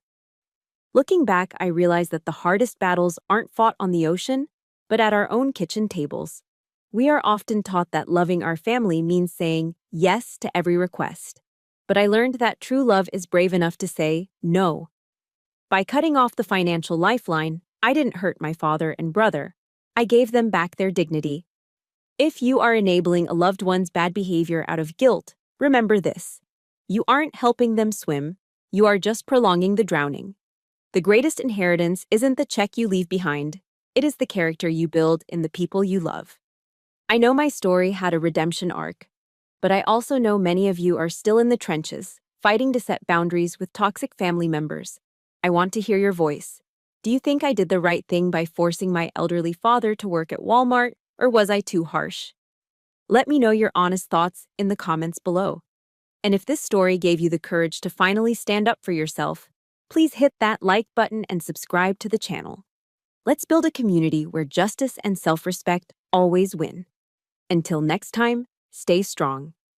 [SPEAKER 1] Looking back, I realized that the hardest battles aren't fought on the ocean, but at our own kitchen tables. We are often taught that loving our family means saying yes to every request. But I learned that true love is brave enough to say no. By cutting off the financial lifeline, I didn't hurt my father and brother. I gave them back their dignity. If you are enabling a loved one's bad behavior out of guilt, remember this. You aren't helping them swim, you are just prolonging the drowning. The greatest inheritance isn't the check you leave behind, it is the character you build in the people you love. I know my story had a redemption arc, but I also know many of you are still in the trenches, fighting to set boundaries with toxic family members. I want to hear your voice. Do you think I did the right thing by forcing my elderly father to work at Walmart, or was I too harsh? Let me know your honest thoughts in the comments below. And if this story gave you the courage to finally stand up for yourself, please hit that like button and subscribe to the channel. Let's build a community where justice and self-respect always win. Until next time, stay strong.